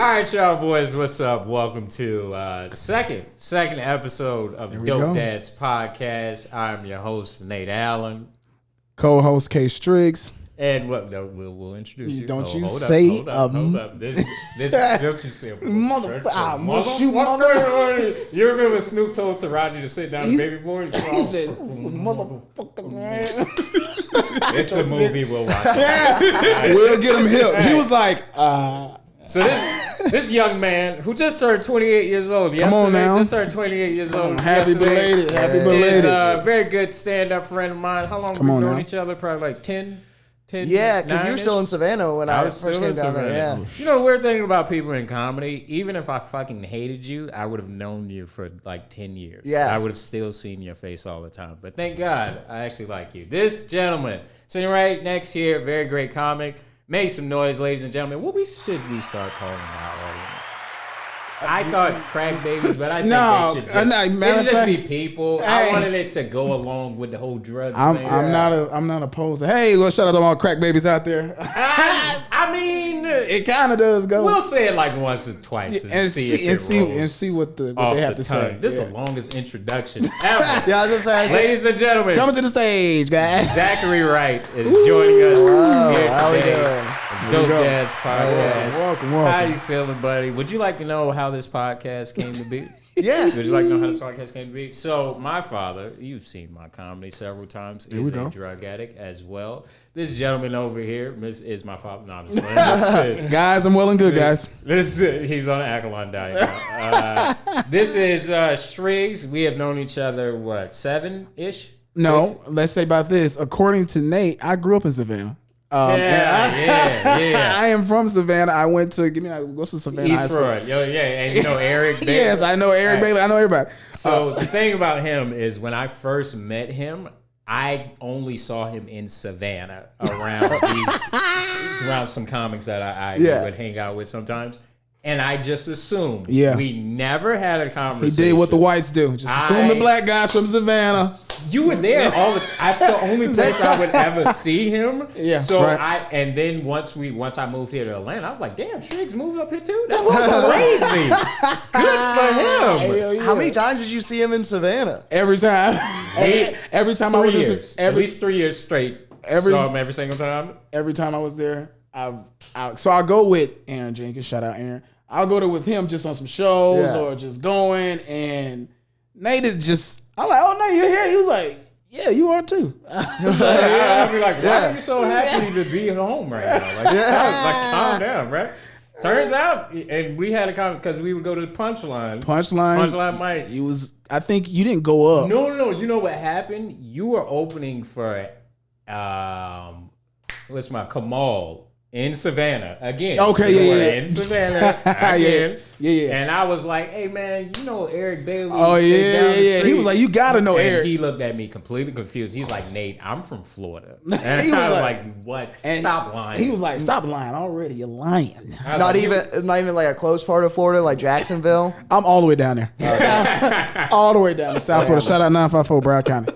right, y'all boys, what's up? Welcome to the second episode of the Dope Dads Podcast. I'm your host, Nate Allen. Co-host K Striggs. And we'll introduce you. Don't you hold say up. This don't you say motherfucker. You remember Snoop told Taraji to sit down, baby boy? He said, motherfucker, man. It's a movie. We'll watch it. Yeah. We'll get him hip. He was like, So this young man who just turned 28 years old yesterday, on now. just turned 28 years old. Happy belated. Happy belated. Is a very good stand-up friend of mine. How long have we known each other? Probably like 10. Yeah, because you were still in Savannah when I first came down there. Yeah. You know, the weird thing about people in comedy, even if I fucking hated you, I would have known you for like 10 years. Yeah. I would have still seen your face all the time. But thank God, I actually like you. This gentleman, sitting right next here, very great comic. Make some noise, ladies and gentlemen. What should we start calling our audience? I thought crack babies, but I think they should just be people. I wanted it to go along with the whole drug thing. I'm not opposed to. Hey, well, shout out to all crack babies out there. I mean, it kind of does go. We'll say it like once or twice and see what they have to say. This is the longest introduction ever. Yeah, I was just saying, ladies and gentlemen, coming to the stage, guys. Zach Wright is joining us here today. How we doing? Dope Dads Podcast. Welcome. How you feeling, buddy? Would you like to know how this podcast came to be? Yeah. Would you like to know how this podcast came to be? So, my father, you've seen my comedy several times, is a drug addict as well. This gentleman over here is my father. No, I'm just playing. Guys, I'm well and good, guys. He's on an alkaline diet now. This is Striggs. We have known each other, what, 7-ish? No, 6? let's say about this. According to Nate, I grew up in Savannah. Yeah. I am from Savannah. I went to what's the Savannah High East School? Road. And you know Eric Bailey? Yes, I know Eric Bailey. I know everybody. So the thing about him is when I first met him, I only saw him in Savannah around some comics that I would hang out with sometimes. And I just assumed we never had a conversation. He did what the whites do. Just assume the black guys from Savannah. You were there all the. That's the only place I would ever see him. Yeah. So right. and then once I moved here to Atlanta, I was like, damn, Striggs moved up here too. That's crazy. Good for him. How many times did you see him in Savannah? Every time. Every time I was at least 3 years straight. Saw him every single time. Every time I was there, so I'll go with Aaron Jenkins. Shout out Aaron. I'll go there with him just on some shows or just going. And Nate is just, I'm like, oh, Nate, you're here. He was like, yeah, you are too. I'll be like, why are you so happy to be at home right now? Like, calm down, right? Turns out, and we had a comment because we would go to the Punchline. Punchline Mike. I think you didn't go up. No. You know what happened? You were opening for, Kamal. In Savannah again. Okay, in Savannah again. Yeah. And I was like, "Hey man, you know Eric Bailey?" Oh yeah. He was like, "You gotta know and Eric." He looked at me completely confused. He's like, "Nate, I'm from Florida." And I was like, "What? Stop lying." He was like, "Stop lying already. You're lying." Not even like a close part of Florida, like Jacksonville. I'm all the way down there. All the way down to South Florida. Shout out 954 Broward County.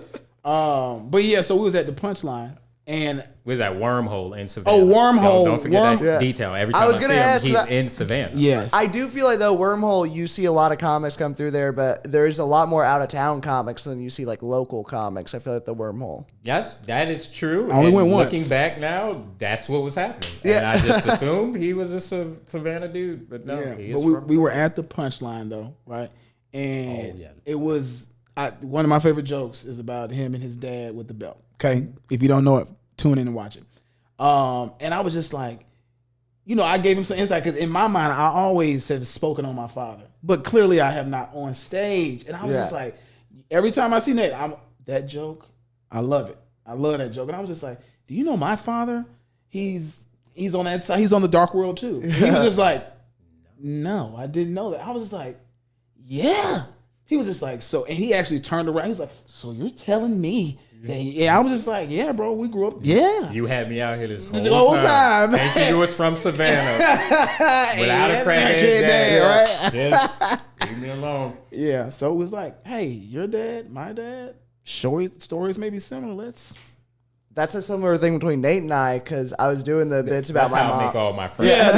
But yeah, so we was at the Punchline. And where's that Wormhole in Savannah? Oh, Wormhole. Don't forget that detail. Every time I was gonna see him, he's in Savannah. Yes. I do feel like, though, Wormhole, you see a lot of comics come through there, but there's a lot more out-of-town comics than you see, like, local comics. I feel like the Wormhole. Yes, that is true. I only went once. Looking back now, that's what was happening. Yeah. And I just assumed he was a Savannah dude, but no. He is we were at the Punchline, though, right? And it was... one of my favorite jokes is about him and his dad with the belt. Okay? If you don't know it, tune in and watch it. And I was just like, I gave him some insight because in my mind, I always have spoken on my father, but clearly I have not on stage. And I was just like, every time I see that joke, I love it. I love that joke. And I was just like, do you know my father? He's on that side. He's on the dark world too. And he was just like, no, I didn't know that. I was just like, yeah. He was just like, so, and he actually turned around. He was like, so you're telling me that, I was just like, yeah, bro, we grew up. Yeah. You had me out here this whole time. And you was from Savannah. Without a crackhead dad, right? Just leave me alone. Yeah. So it was like, hey, your dad, my dad, stories may be similar. That's a similar thing between Nate and I, because I was doing the bits about That's my how I mom. make all my friends.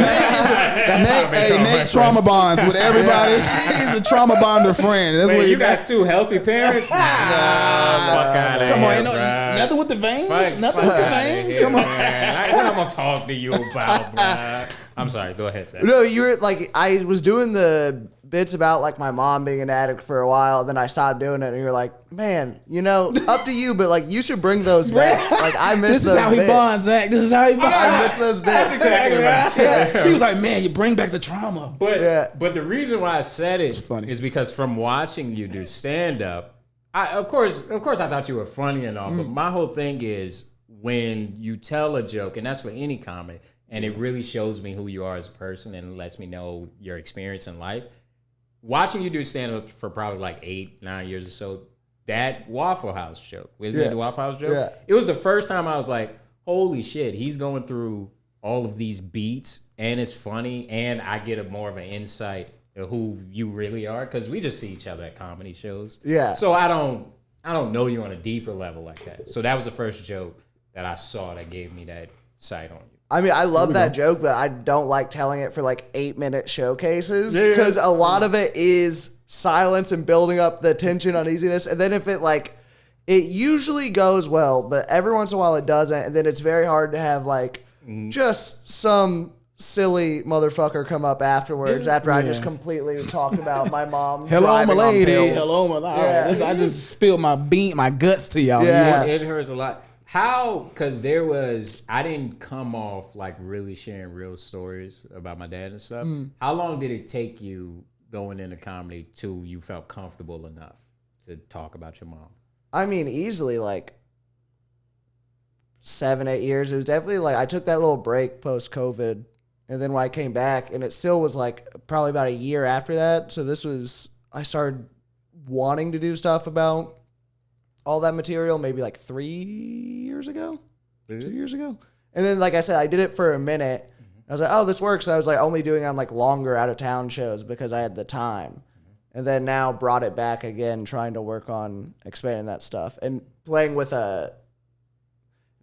Nate trauma bonds with everybody. He's a trauma bonder friend. That's Wait, where you got two healthy parents? Nah, fuck out of Come here, on, ain't bruh. nothing with the veins. Fuck Nothing with the outta veins. here, Come on. man. What I'm gonna talk to you about, bruh? I'm sorry. Go ahead, Zach. No, you were like, I was doing the bits about like my mom being an addict for a while, then I stopped doing it, and you're like, man, up to you, but like you should bring those back. Like I miss This those is how he bits. bonds, Zach. This is how he bonds. I miss those bits. That's exactly what I said. He was like, man, you bring back the trauma. But the reason why I said it funny. is because from watching you do stand up, of course I thought you were funny and all, but my whole thing is when you tell a joke, and that's for any comic, and it really shows me who you are as a person and lets me know your experience in life. Watching you do stand up for probably like 8-9 years or so, that Waffle House joke, wasn't it the Waffle House joke? Yeah. It was the first time I was like, holy shit, he's going through all of these beats and it's funny and I get more of an insight of who you really are because we just see each other at comedy shows. Yeah. So I don't know you on a deeper level like that. So that was the first joke that I saw that gave me that sight on you. I mean, I love that joke, but I don't like telling it for like 8-minute showcases because a lot of it is silence and building up the tension, uneasiness. And then if it it usually goes well, but every once in a while it doesn't. And then it's very hard to have just some silly motherfucker come up afterwards after I just completely talked about my mom. Hello, my driving on lady. pills. Hello, my lady. Yeah. Listen, I just spilled my guts to y'all. Yeah. It hurts a lot. How? Because I didn't come off like really sharing real stories about my dad and stuff. How long did it take you going into comedy till you felt comfortable enough to talk about your mom? I mean, easily 7-8 years. It was definitely I took that little break post COVID, and then when I came back, and it still was probably about a year after that. So I started wanting to do stuff about all that material maybe 3 years ago, 2 years ago. And then, like I said, I did it for a minute. I was like, oh, this works. I was only doing on longer out of town shows because I had the time. And then now brought it back again, trying to work on expanding that stuff and playing with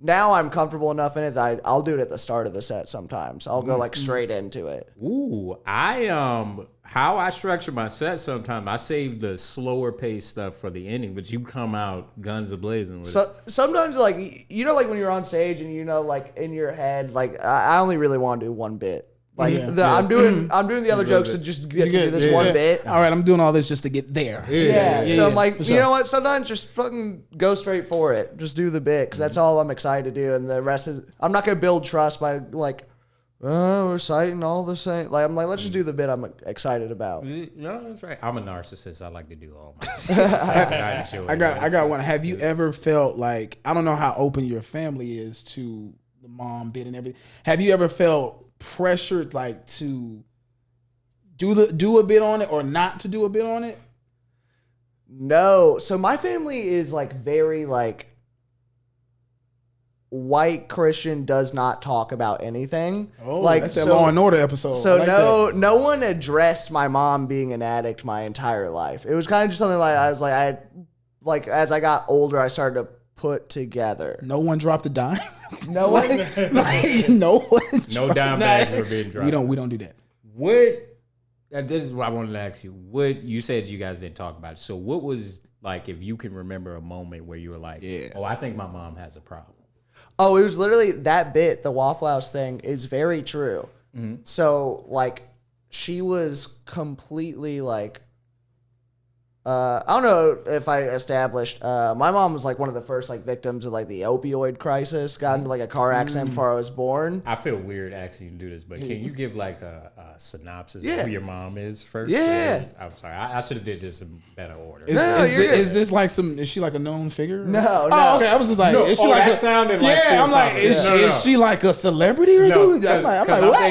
now I'm comfortable enough in it that I'll do it at the start of the set sometimes. I'll go straight into it. Ooh, how I structure my set sometimes, I save the slower paced stuff for the ending, but you come out guns a-blazing with it. Sometimes when you're on stage and in your head, I only really want to do one bit. I'm doing the other jokes to just get to do this one bit. All right, I'm doing all this just to get there. So I'm you know what? Sometimes just fucking go straight for it. Just do the bit because that's all I'm excited to do, and the rest is I'm not gonna build trust by we're citing all the same. Let's just do the bit I'm excited about. No, that's right. I'm a narcissist. I like to do all my I got one. Have you ever felt I don't know how open your family is to the mom bit and everything. Have you ever felt pressured to do a bit on it or not to do a bit on it? No. So my family is very white Christian, does not talk about anything. Oh, that's that Law and Order episode. So no one addressed my mom being an addict my entire life. It was kind of just something I was as I got older, I started to put together. No one dropped a dime. No one. No one. No dime bags were being dropped. We don't do that. This is what I wanted to ask you. You said you guys didn't talk about it. So what was if you can remember a moment where you were oh, I think my mom has a problem. Oh, it was literally that bit. The Waffle House thing is very true. Mm-hmm. So she was completely I don't know if I established. My mom was one of the first victims of the opioid crisis. Got into a car accident before I was born. I feel weird asking you to do this, but can you give a synopsis of who your mom is first? Yeah. I'm sorry, I should have did this in better order. Is this is she a known figure? No. Oh, okay. I was just is she that sounded like I'm is she a celebrity or something? I'm what?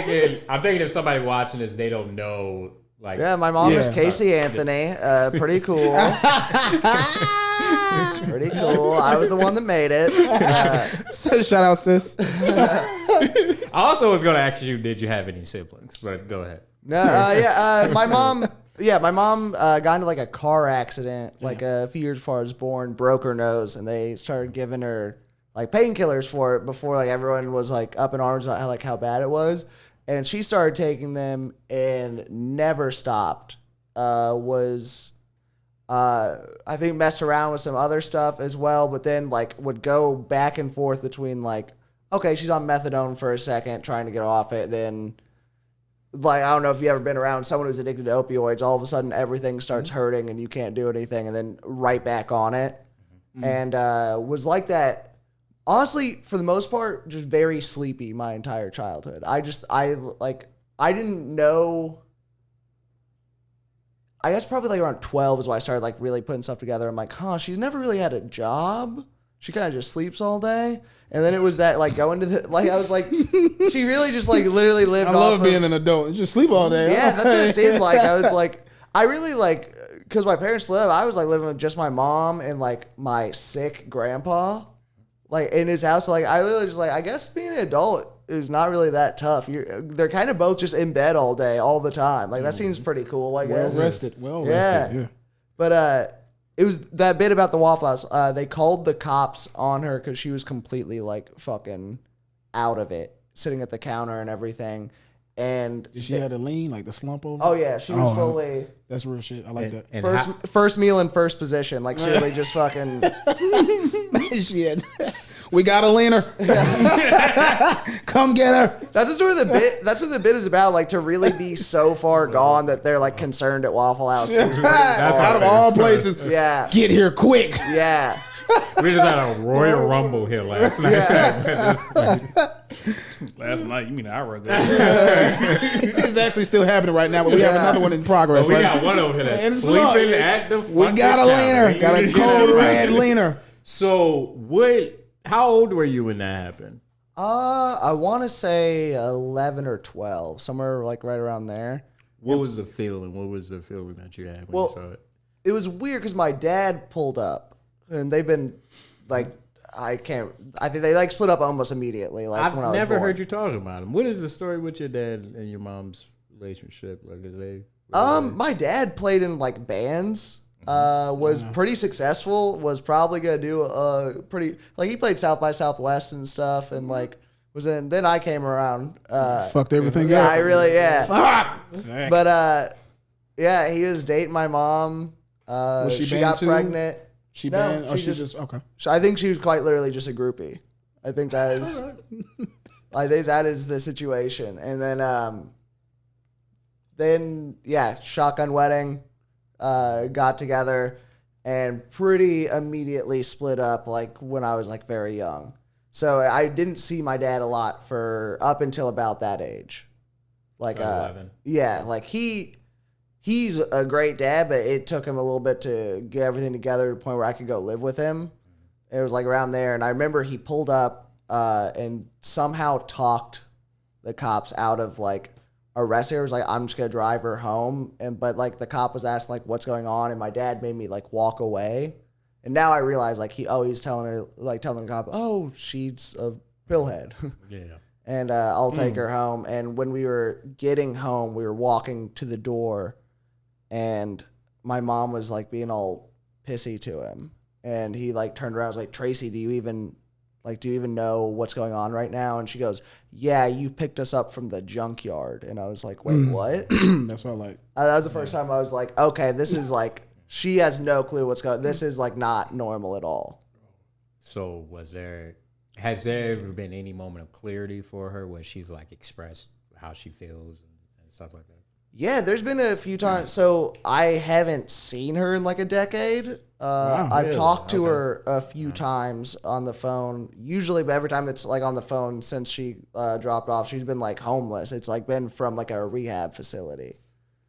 I'm thinking if somebody watching this, they don't know. My mom is Casey Anthony. Pretty cool. Pretty cool. I was the one that made it. Shout out, sis. I also was going to ask you, did you have any siblings? But go ahead. No, my mom. My mom got into a car accident a few years before I was born. Broke her nose, and they started giving her like painkillers for it before like everyone was like up in arms about how bad it was. And she started taking them and never stopped. I think messed around with some other stuff as well, but then like would go back and forth between like, okay, she's on methadone for a second trying to get off it. Then like, I don't know if you've ever been around someone who's addicted to opioids, all of a sudden everything starts hurting and you can't do anything, and then right back on it. And was like that. Honestly, for the most part, just very sleepy my entire childhood. I didn't know. I guess probably like around 12 is when I started like really putting stuff together. I'm like, she's never really had a job. She kind of just sleeps all day. And then it was that like going to the, like, I was like, she really just like literally lived off. I love being an adult. You just sleep all day. Yeah, that's what it seemed like. I was like, I really like, because my parents split up, I was like living with just my mom and like my sick grandpa. Like in his house, like I literally just like, I guess being an adult is not really that tough. They're kind of both just in bed all day, all the time. Like that seems pretty cool, I guess. Well rested. Yeah. But it was that bit about the Waffle House. They called the cops on her because she was completely like fucking out of it, sitting at the counter and everything. And did she had a lean, like the slump over? Oh yeah, she was fully. That's real shit. I like that. And first meal in first position, like seriously, just fucking. Shit. We got a leaner. Come get her. That's what sort of the bit. That's what the bit is about. Like to really be so far gone that they're like concerned at Waffle House. That's out of all places. Yeah. Get here quick. Yeah. We just had a Royal Rumble here last night. Last night, you mean an hour ago? It's actually still happening right now, but we have another one in progress. We got one over here that's sleeping at the fucking We got a leaner. Got a cold red leaner. So how old were you when that happened? I want to say 11 or 12, somewhere like right around there. What was the feeling? What was the feeling that you had when you saw it? It was weird because my dad pulled up. And they've been like, I think they like split up almost immediately. Like I've when I was never born. heard you talking about him. What is the story with your dad and your mom's relationship? Like, my dad played in like bands. Was pretty successful. Was probably gonna do pretty like he played South by Southwest and stuff, and like was in. Then I came around. Fucked everything up. Yeah, Fuck. But yeah, he was dating my mom. Was she got pregnant. She banned? Oh, she just okay. So I think she was quite literally just a groupie. I think that is. I think that is the situation, and then shotgun wedding, got together, and pretty immediately split up. Like when I was like very young, so I didn't see my dad a lot for up until about that age. Like 11. Yeah, like He's a great dad, but it took him a little bit to get everything together to the point where I could go live with him. It was like around there, and I remember he pulled up and somehow talked the cops out of like arresting her. It was like, I'm just gonna drive her home, but like the cop was asking like what's going on, and my dad made me like walk away. And now I realize like he's telling the cop, oh, she's a pillhead. Yeah. And I'll take her home. And when we were getting home, we were walking to the door. And my mom was like being all pissy to him, and he like turned around and was like, Tracy, do you even know what's going on right now? And she goes, yeah, you picked us up from the junkyard. And I was like, wait, what? That's what I like. That was the first time I was like, okay, this is like, she has no clue what's going on. This is like not normal at all. So has there ever been any moment of clarity for her where she's like expressed how she feels and stuff like that? Yeah, there's been a few times. So I haven't seen her in like a decade. I've talked to her a few times on the phone. Usually, but every time it's like on the phone since she dropped off, she's been like homeless. It's like been from like a rehab facility.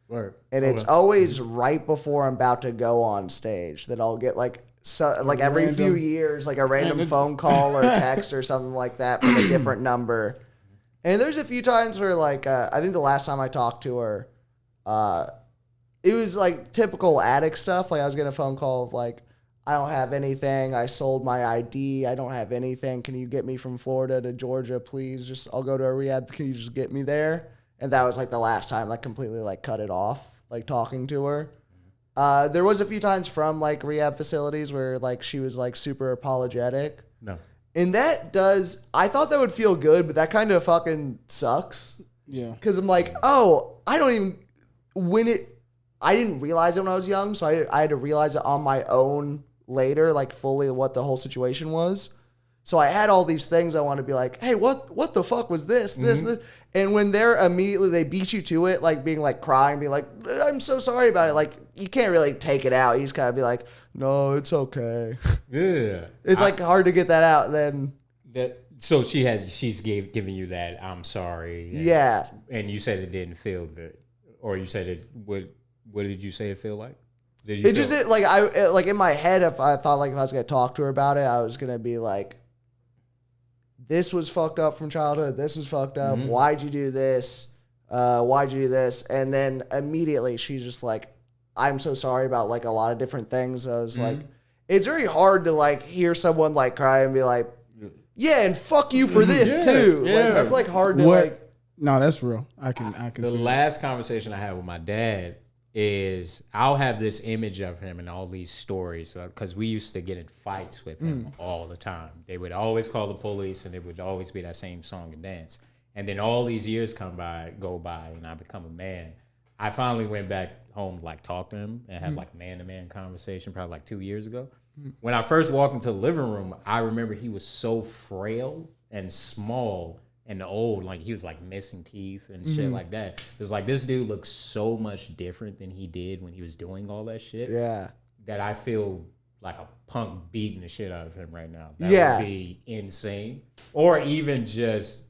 Right. And it's always right before I'm about to go on stage that I'll get like every few years, like a random phone call or text or something like that from a different number. And there's a few times where like I think the last time I talked to her, it was like typical addict stuff. Like I was getting a phone call of like, I don't have anything. I sold my ID. I don't have anything. Can you get me from Florida to Georgia, please? I'll go to a rehab. Can you just get me there? And that was like the last time, like completely like cut it off, like talking to her. There was a few times from like rehab facilities where like she was like super apologetic. No. And that does, I thought that would feel good, but that kind of fucking sucks. Yeah. Because I'm like, oh, I didn't realize it when I was young, so I had to realize it on my own later, like fully what the whole situation was. So I had all these things I want to be like, hey, what the fuck was this? And when they beat you to it, like being like crying, being like, I'm so sorry about it. Like, you can't really take it out. You just kind of be like, no, it's okay. Yeah. It's like hard to get that out then. So she's giving you that I'm sorry. Yeah. And you said it didn't feel good. Or you said it, what did you say it feel like? Like in my head, if I thought like if I was going to talk to her about it, I was going to be like, this was fucked up from childhood. This was fucked up. Mm-hmm. Why'd you do this? Why'd you do this? And then immediately she's just like, I'm so sorry about like a lot of different things. I was like, it's very hard to like hear someone like cry and be like, yeah, and fuck you for this too. Yeah. Like, that's like hard to No, that's real. I can The see last conversation I had with my dad is I'll have this image of him in all these stories because we used to get in fights with him all the time. They would always call the police and it would always be that same song and dance. And then all these years go by and I become a man. I finally went back home to like talk to him and have like man-to-man conversation probably like 2 years ago. When I first walked into the living room, I remember he was so frail and small and old, like he was like missing teeth and shit like that. It was like this dude looks so much different than he did when he was doing all that shit. Yeah. That I feel like a punk beating the shit out of him right now. That would be insane. Or even just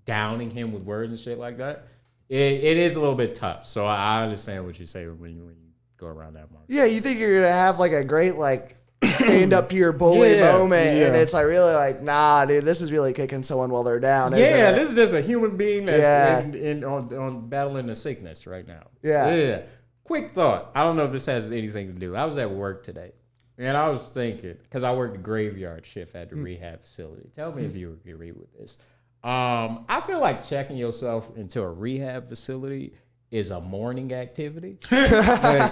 downing him with words and shit like that. It is a little bit tough. So I understand what you say when you go around that mark. Yeah, you think you're gonna have like a great like stand up to your bully moment, and it's like really like, nah, dude, this is really kicking someone while they're down. Yeah, this is just a human being that's on battling a sickness right now. Yeah. Quick thought. I don't know if this has anything to do. I was at work today, and I was thinking because I worked the graveyard shift at the rehab facility. Tell me if you agree with this. I feel like checking yourself into a rehab facility is a morning activity. Right,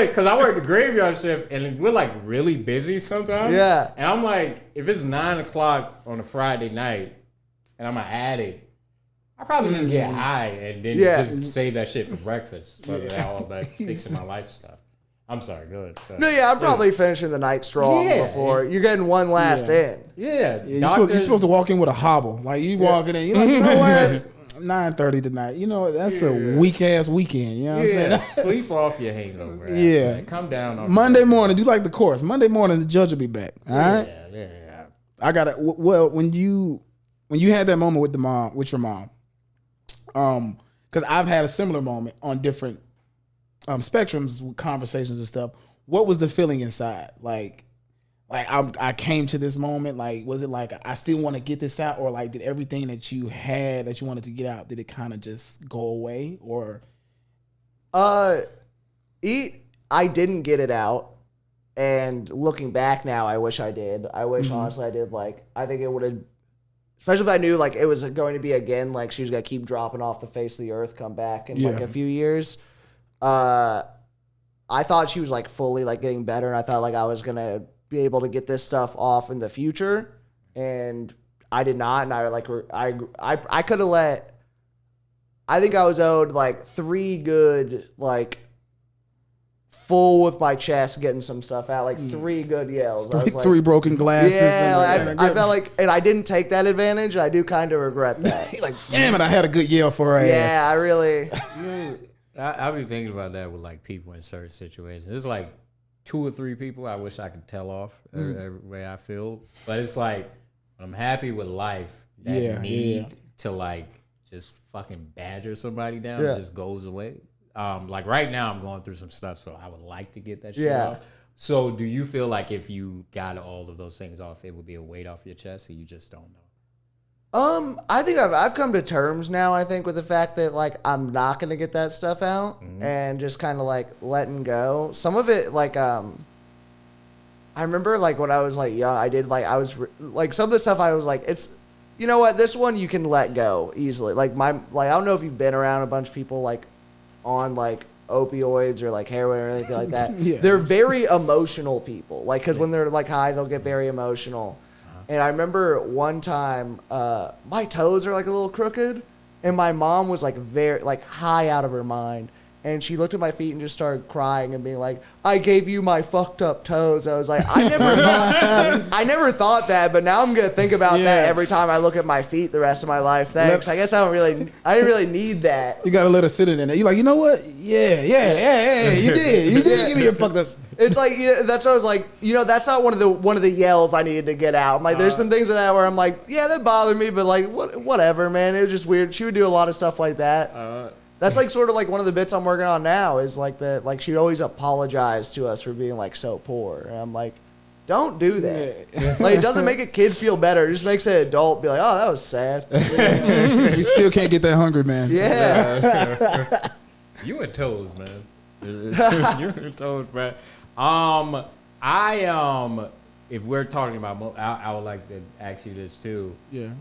because I work the graveyard shift and we're like really busy sometimes. Yeah. And I'm like, if it's 9 o'clock on a Friday night and I'm an addict, I probably just get high and then just save that shit for breakfast. Whether all that fixing my life stuff. I'm sorry, go ahead. No, I'm probably finishing the night strong before. You're getting one last in. Yeah. you're supposed to walk in with a hobble. Like you walking in, you're like, you know what? 9:30 tonight. You know, that's a weak ass weekend. You know what I'm saying? Sleep off your hangover. Yeah. Come down on Monday morning, do like the course. Monday morning, the judge will be back. All right. Yeah. I got it. Well, when you had that moment with your mom, because I've had a similar moment on different spectrums with conversations and stuff. What was the feeling inside? Like I came to this moment, like, was it like, I still want to get this out, or like, did everything that you had that you wanted to get out, did it kind of just go away, or? I didn't get it out, and looking back now, I wish I did. I wish, honestly, I did. Like, I think it would have, especially if I knew, like, it was going to be again, like, she was going to keep dropping off the face of the earth, come back in, like, a few years. I thought she was, like, fully, like, getting better, and I thought, like, I was going to be able to get this stuff off in the future, and I did not. And I could have I think I was owed like 3 good, like full with my chest getting some stuff out, like 3 good yells. I was like, 3 broken glasses. Yeah, I felt like, and I didn't take that advantage. And I do kind of regret that. Like, damn it, I had a good yell for her ass. Yeah, I really. I've been thinking about that with like people in certain situations. It's like 2 or 3 people I wish I could tell off every way I feel. But it's like, I'm happy with life that need to like just fucking badger somebody down. It just goes away. Like right now I'm going through some stuff, so I would like to get that shit off. So do you feel like if you got all of those things off, it would be a weight off your chest, or you just don't know? I think I've come to terms now, I think, with the fact that, like, I'm not going to get that stuff out and just kind of, like, letting go. Some of it, like, I remember, like, when I was, like, young, I did, like, like, some of the stuff I was, like, it's, you know what, this one you can let go easily. Like, I don't know if you've been around a bunch of people, like, on, like, opioids or like heroin or anything like that. Yeah. They're very emotional people. Like, because when they're like high, they'll get very emotional. And I remember one time, my toes are like a little crooked, and my mom was like very like high out of her mind. And she looked at my feet and just started crying and being like, "I gave you my fucked up toes." I was like, I never thought that, but now I'm gonna think about that every time I look at my feet the rest of my life. Thanks. I guess I didn't really need that. You gotta let her sit in there. You're like, you know what? Yeah. You did give me your fucked up. It's like, that's what I was like, that's not one of the yells I needed to get out. I'm like, there's some things of that where I'm like, yeah, that bothered me, but like, whatever, man. It was just weird. She would do a lot of stuff like that. That's like sort of like one of the bits I'm working on now is like that. Like, she'd always apologize to us for being like so poor, and I'm like, don't do that. Like, it doesn't make a kid feel better. It just makes an adult be like, oh, that was sad. You still can't get that hungry, man. Yeah. You and toes, man. You and toes, man. If we're talking about, I would like to ask you this too. Yeah.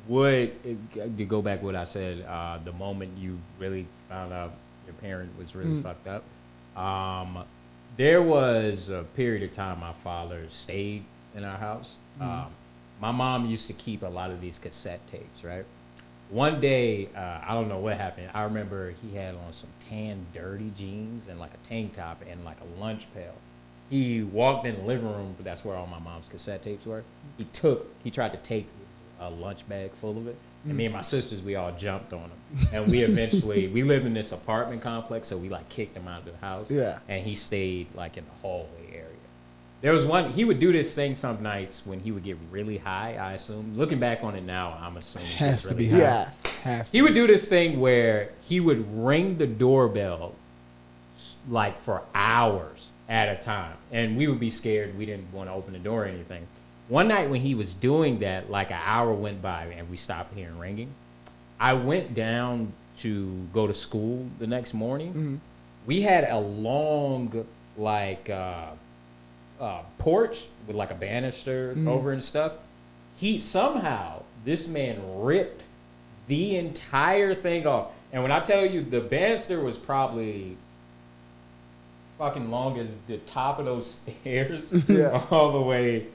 To go back what I said, the moment you really found out your parent was really fucked up, there was a period of time my father stayed in our house. My mom used to keep a lot of these cassette tapes, right? One day, I don't know what happened. I remember he had on some tan, dirty jeans and like a tank top and like a lunch pail. He walked in the living room, but that's where all my mom's cassette tapes were. He tried to take a lunch bag full of it. And me and my sisters, we all jumped on him. And we lived in this apartment complex, so we like kicked him out of the house. Yeah. And he stayed like in the hallway area. There was he would do this thing some nights when he would get really high, I assume. Looking back on it now, I'm assuming Has to really be high. high. Yeah. Has to. He would do this thing where he would ring the doorbell like for hours at a time. And we would be scared. We didn't want to open the door or anything. One night when he was doing that, like an hour went by and we stopped hearing ringing. I went down to go to school the next morning. We had a long, like, porch with like a banister over and stuff. This man ripped the entire thing off. And when I tell you the banister was probably fucking long as the top of those stairs all the way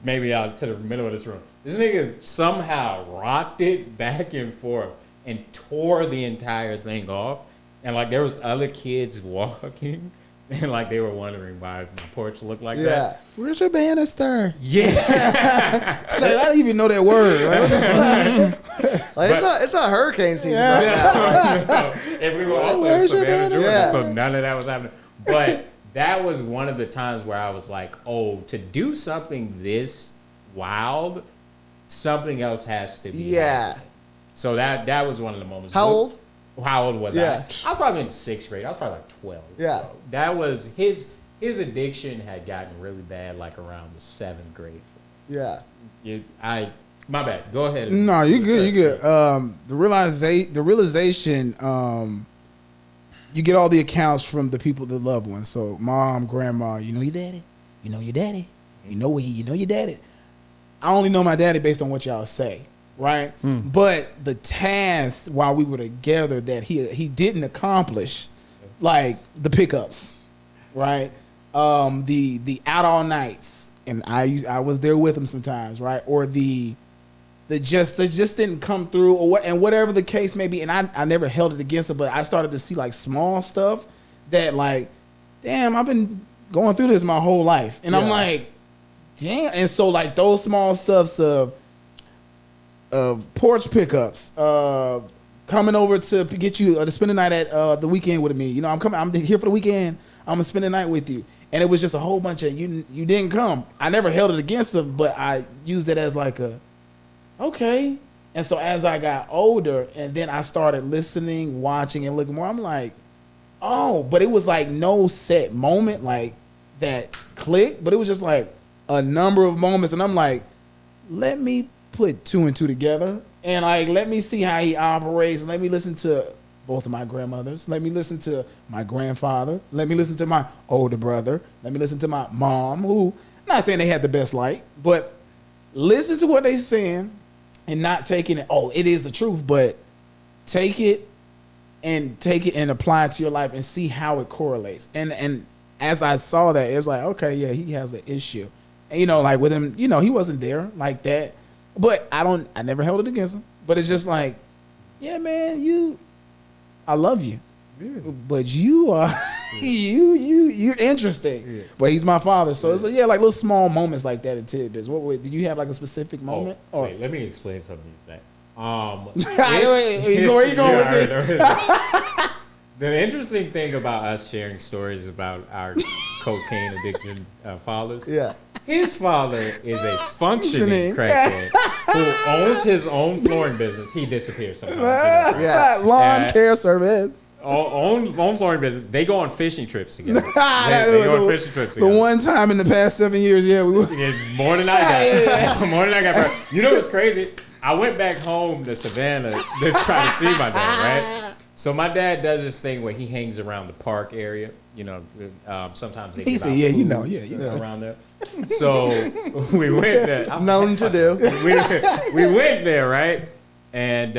maybe out to the middle of this room. This nigga somehow rocked it back and forth and tore the entire thing off. And like there was other kids walking and like they were wondering why my porch looked like that. Where's your banister? Yeah. Say, I don't even know that word. Like, it's not hurricane season right now. And we were also in Savannah, Georgia, so none of that was happening. But that was one of the times where I was like, oh, to do something this wild, something else has to be happening. So that was one of the moments. How old? How old was I? I was probably in 6th grade. I was probably like 12. Yeah. So that was his addiction had gotten really bad like around the 7th grade. Yeah. My bad. Go ahead. No, you good. You good. The realization. You get all the accounts from the people, the loved ones. So mom, grandma, you know your daddy. You know your daddy. You know your daddy. I only know my daddy based on what y'all say, right? But the tasks while we were together that he didn't accomplish, like the pickups, right? The out all nights, and I was there with him sometimes, right? Or the just didn't come through, or what, and whatever the case may be. And I never held it against him, but I started to see like small stuff that like, damn, I've been going through this my whole life, and I'm like, damn. And so like those small stuffs of porch pickups, coming over to get you to spend the night at the weekend with me. You know, I'm here for the weekend. I'm gonna spend the night with you. And it was just a whole bunch of you didn't come. I never held it against him, but I used it as like a okay. And so as I got older and then I started listening, watching, and looking more, I'm like, oh, but it was like no set moment like that clicked, but it was just like a number of moments. And I'm like, let me put 2 and 2 together and like, let me see how he operates. Let me listen to both of my grandmothers. Let me listen to my grandfather. Let me listen to my older brother. Let me listen to my mom, who, not saying they had the best light, but listen to what they saying and not taking it, oh, it is the truth, but take it and take it and apply it to your life and see how it correlates. And as I saw that, it's like, okay, yeah, he has an issue. And, you know, like with him, you know, he wasn't there like that. But I never held it against him. But it's just like, yeah, man, I love you. Yeah. But you are you're interesting. Yeah. But he's my father. So it's like, yeah, like little small moments like that in tidbits. Do you have like a specific moment? Wait, let me explain something to you. Where you going with this? The interesting thing about us sharing stories about our cocaine addiction fathers. Yeah. His father is a functioning crackhead who owns his own flooring business. He disappears sometimes. Yeah. Lawn care service. Own flooring business. They go on fishing trips together. They go on fishing trips together. The one time in the past 7 years, yeah, we were. It's more than I got. More than I got. You know what's crazy? I went back home to Savannah to try to see my dad, right? So my dad does this thing where he hangs around the park area. You know, sometimes they said, yeah, you know, around there. So we went there. Known to do. We went there, right? And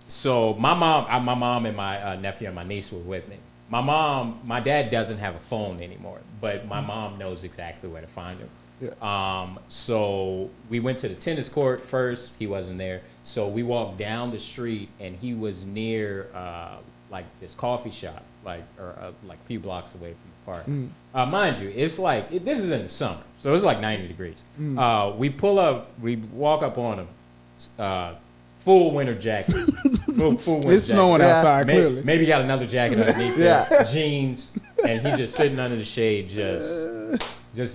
so my mom and my nephew and my niece were with me. My dad doesn't have a phone anymore, but my mom knows exactly where to find him. Yeah. So we went to the tennis court first. He wasn't there. So we walked down the street, and he was near like this coffee shop, like a few blocks away from the park. Mind you, it's like this is in the summer, so it's like 90 degrees. We pull up, we walk up on him, full winter jacket. Full winter it's snowing jacket. outside, clearly. Maybe got another jacket underneath there, jeans, and he's just sitting under the shade, just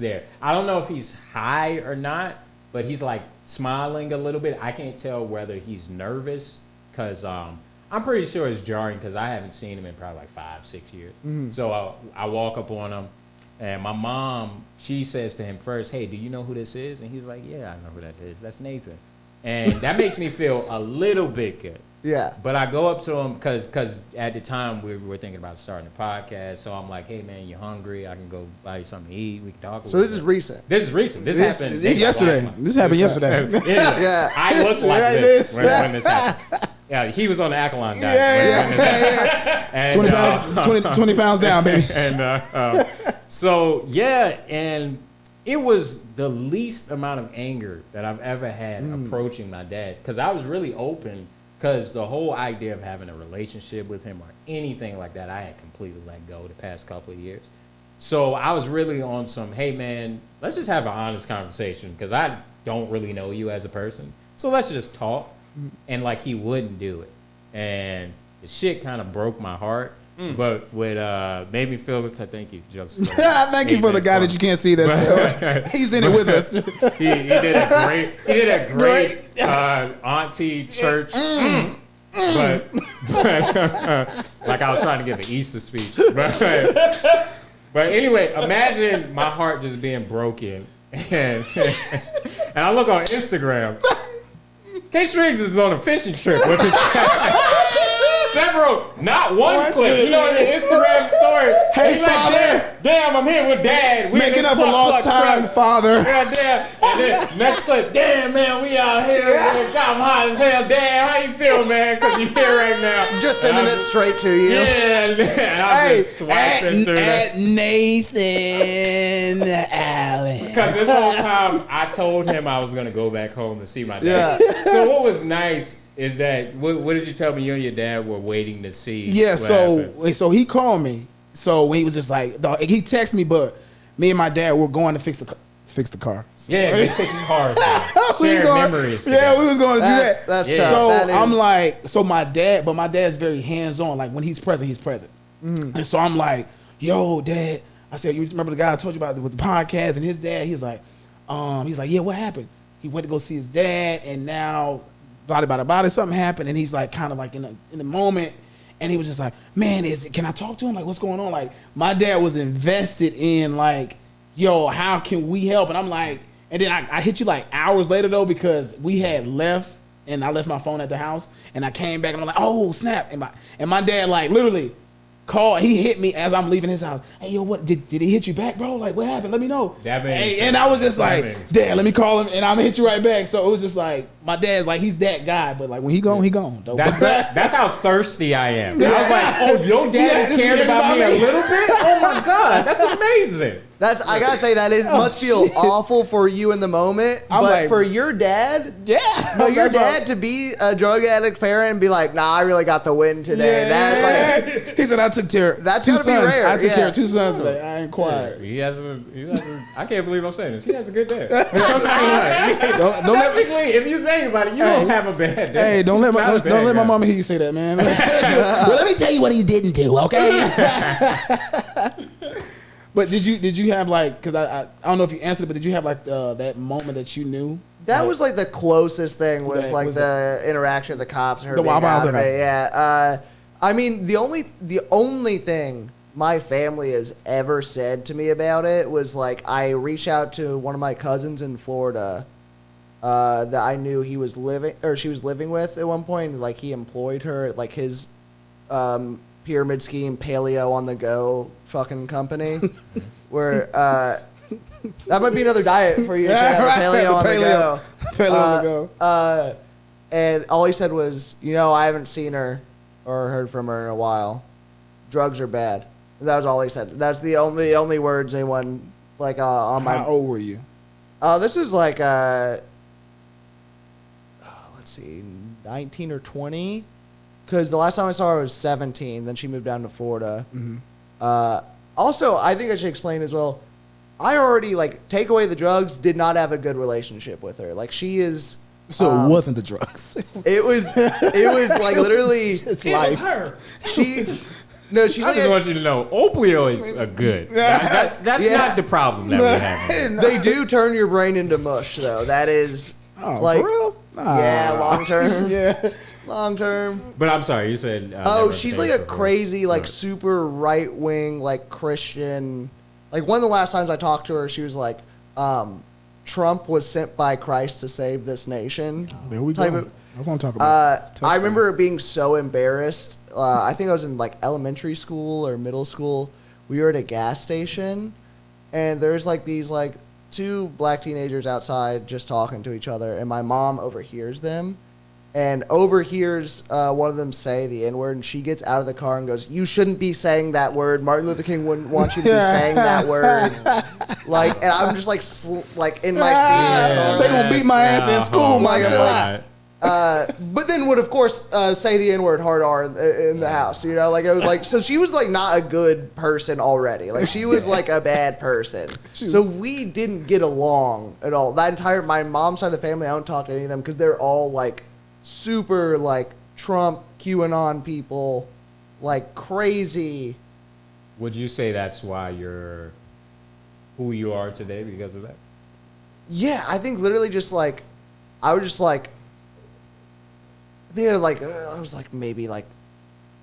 there. I don't know if he's high or not, but he's like smiling a little bit. I can't tell whether he's nervous because I'm pretty sure it's jarring because I haven't seen him in probably like 5-6 years. So I walk up on him, and my mom, she says to him first, "Hey, do you know who this is?" And he's like, "Yeah, I know who that is. That's Nathan." And that makes me feel a little bit good. Yeah. But I go up to him because at the time we were thinking about starting a podcast. So I'm like, "Hey, man, you hungry? I can go buy you something to eat. We can talk." So this is recent. This is recent. This happened yesterday. This happened yesterday. Yeah. I looked like this when this happened. Yeah, he was on the Alkaline diet when this happened. And, 20 pounds down, baby. And so, yeah, and it was the least amount of anger that I've ever had approaching my dad because I was really open. Because the whole idea of having a relationship with him or anything like that, I had completely let go the past couple of years. So I was really on some, hey, man, let's just have an honest conversation because I don't really know you as a person. So let's just talk. And, like, he wouldn't do it. And the shit kind of broke my heart. But what made me feel it, so thank you, Joseph. Thank you for the guy that you can't see. That's he's in it with us. He did a great auntie church, but like I was trying to give an Easter speech. But anyway, imagine my heart just being broken, and I look on Instagram. K Strings is on a fishing trip with his several, not one clip. You know, the Instagram story. Hey, he's father. Like, damn, I'm here with dad. We Making up for lost time, truck. father. Yeah, damn. And then next clip, damn, man, we out here. Man. God, I'm hot as hell. Damn, how you feel, man? Because you're here right now. Just sending it straight to you. Yeah, man. I'm just swiping through at that. Nathan Allen. Because this whole time, I told him I was going to go back home to see my dad. Yeah. So what was nice is that, what did you tell me you and your dad were waiting to see? Yeah, what so he called me. So when he was just like, he texted me, but me and my dad were going to fix the car. Yeah, we fixed cars. Shared memories. Yeah, we was going to do that. That's Yeah. tough. So That is- I'm like, my dad's very hands-on. Like when he's present, he's present. And so I'm like, yo, Dad. I said, you remember the guy I told you about with the podcast and his dad? He's like, yeah, what happened? He went to go see his dad, and now blah, something happened, and he's like kind of like in the moment, and he was just like, man, can I talk to him? Like, what's going on? Like, my dad was invested in like, yo, how can we help? And I'm like, and then I hit you like hours later though, because we had left, and I left my phone at the house, and I came back, and I'm like, oh snap, and my dad like literally called. He hit me as I'm leaving his house. Hey, yo, what did he hit you back, bro? Like, what happened? Let me know. That made and I was just like, Dad, let me call him, and I'm gonna hit you right back. So it was just like my dad's like he's that guy, but like when he gone. Though. That's how thirsty I am. I was like, oh, your dad cared about me a little bit? Oh my God, that's amazing. I gotta say that it must feel awful for you in the moment, but like, for your dad, your dad to be a drug addict parent and be like, nah, I really got the win today. Yeah. That's he said I took care. That's two gotta be sons. rare. I took care of 2 sons today. I ain't quiet. He has I can't believe I'm saying this. He has a good dad. Don't let me. Technically, if you think about it, you don't have a bad dad. Hey, don't let my mama hear you say that, man. Well, let me tell you what he didn't do, okay? But did you have like, because I don't know if you answered it, but did you have like that moment that you knew? That was like the closest thing was the interaction with the cops and her being out of it. Yeah. I mean, the only thing my family has ever said to me about it was like I reached out to one of my cousins in Florida that I knew she was living with at one point. Like he employed her at like his pyramid scheme, paleo on the go fucking company, where that might be another diet for you. Paleo on the go. And all he said was, I haven't seen her or heard from her in a while. Drugs are bad. That was all he said. That's the only words anyone like on my. How old were you? This is like let's see, 19 or 20. Because the last time I saw her was 17. Then she moved down to Florida. Mm-hmm. Also, I think I should explain as well. I already take away the drugs. Did not have a good relationship with her. Like she is. So it wasn't the drugs. It was like literally. It's life. was her. She's I just want you to know, opioids are good. That's not the problem that we have. They do turn your brain into mush, though. That is for real? Yeah, long term. Yeah. Long term. But I'm sorry, you said. She's like a crazy, super right wing, Christian. Like one of the last times I talked to her, she was like, Trump was sent by Christ to save this nation. There we go. I want to talk about I remember being so embarrassed. I think I was in elementary school or middle school. We were at a gas station, and there's these 2 black teenagers outside just talking to each other, and my mom overhears them. And overhears one of them say the N-word, and she gets out of the car and goes, "You shouldn't be saying that word. Martin Luther King wouldn't want you to be saying that word." And I'm just in my seat. They're gonna beat my ass in school, my God. But then would of course say the N-word hard R in the house. It was so she was not a good person already. She was a bad person. So we didn't get along at all. My mom's side of the family, I don't talk to any of them because they're all super Trump, QAnon people, crazy. Would you say that's why you're who you are today because of that? Yeah, I think literally just I was just I think I was maybe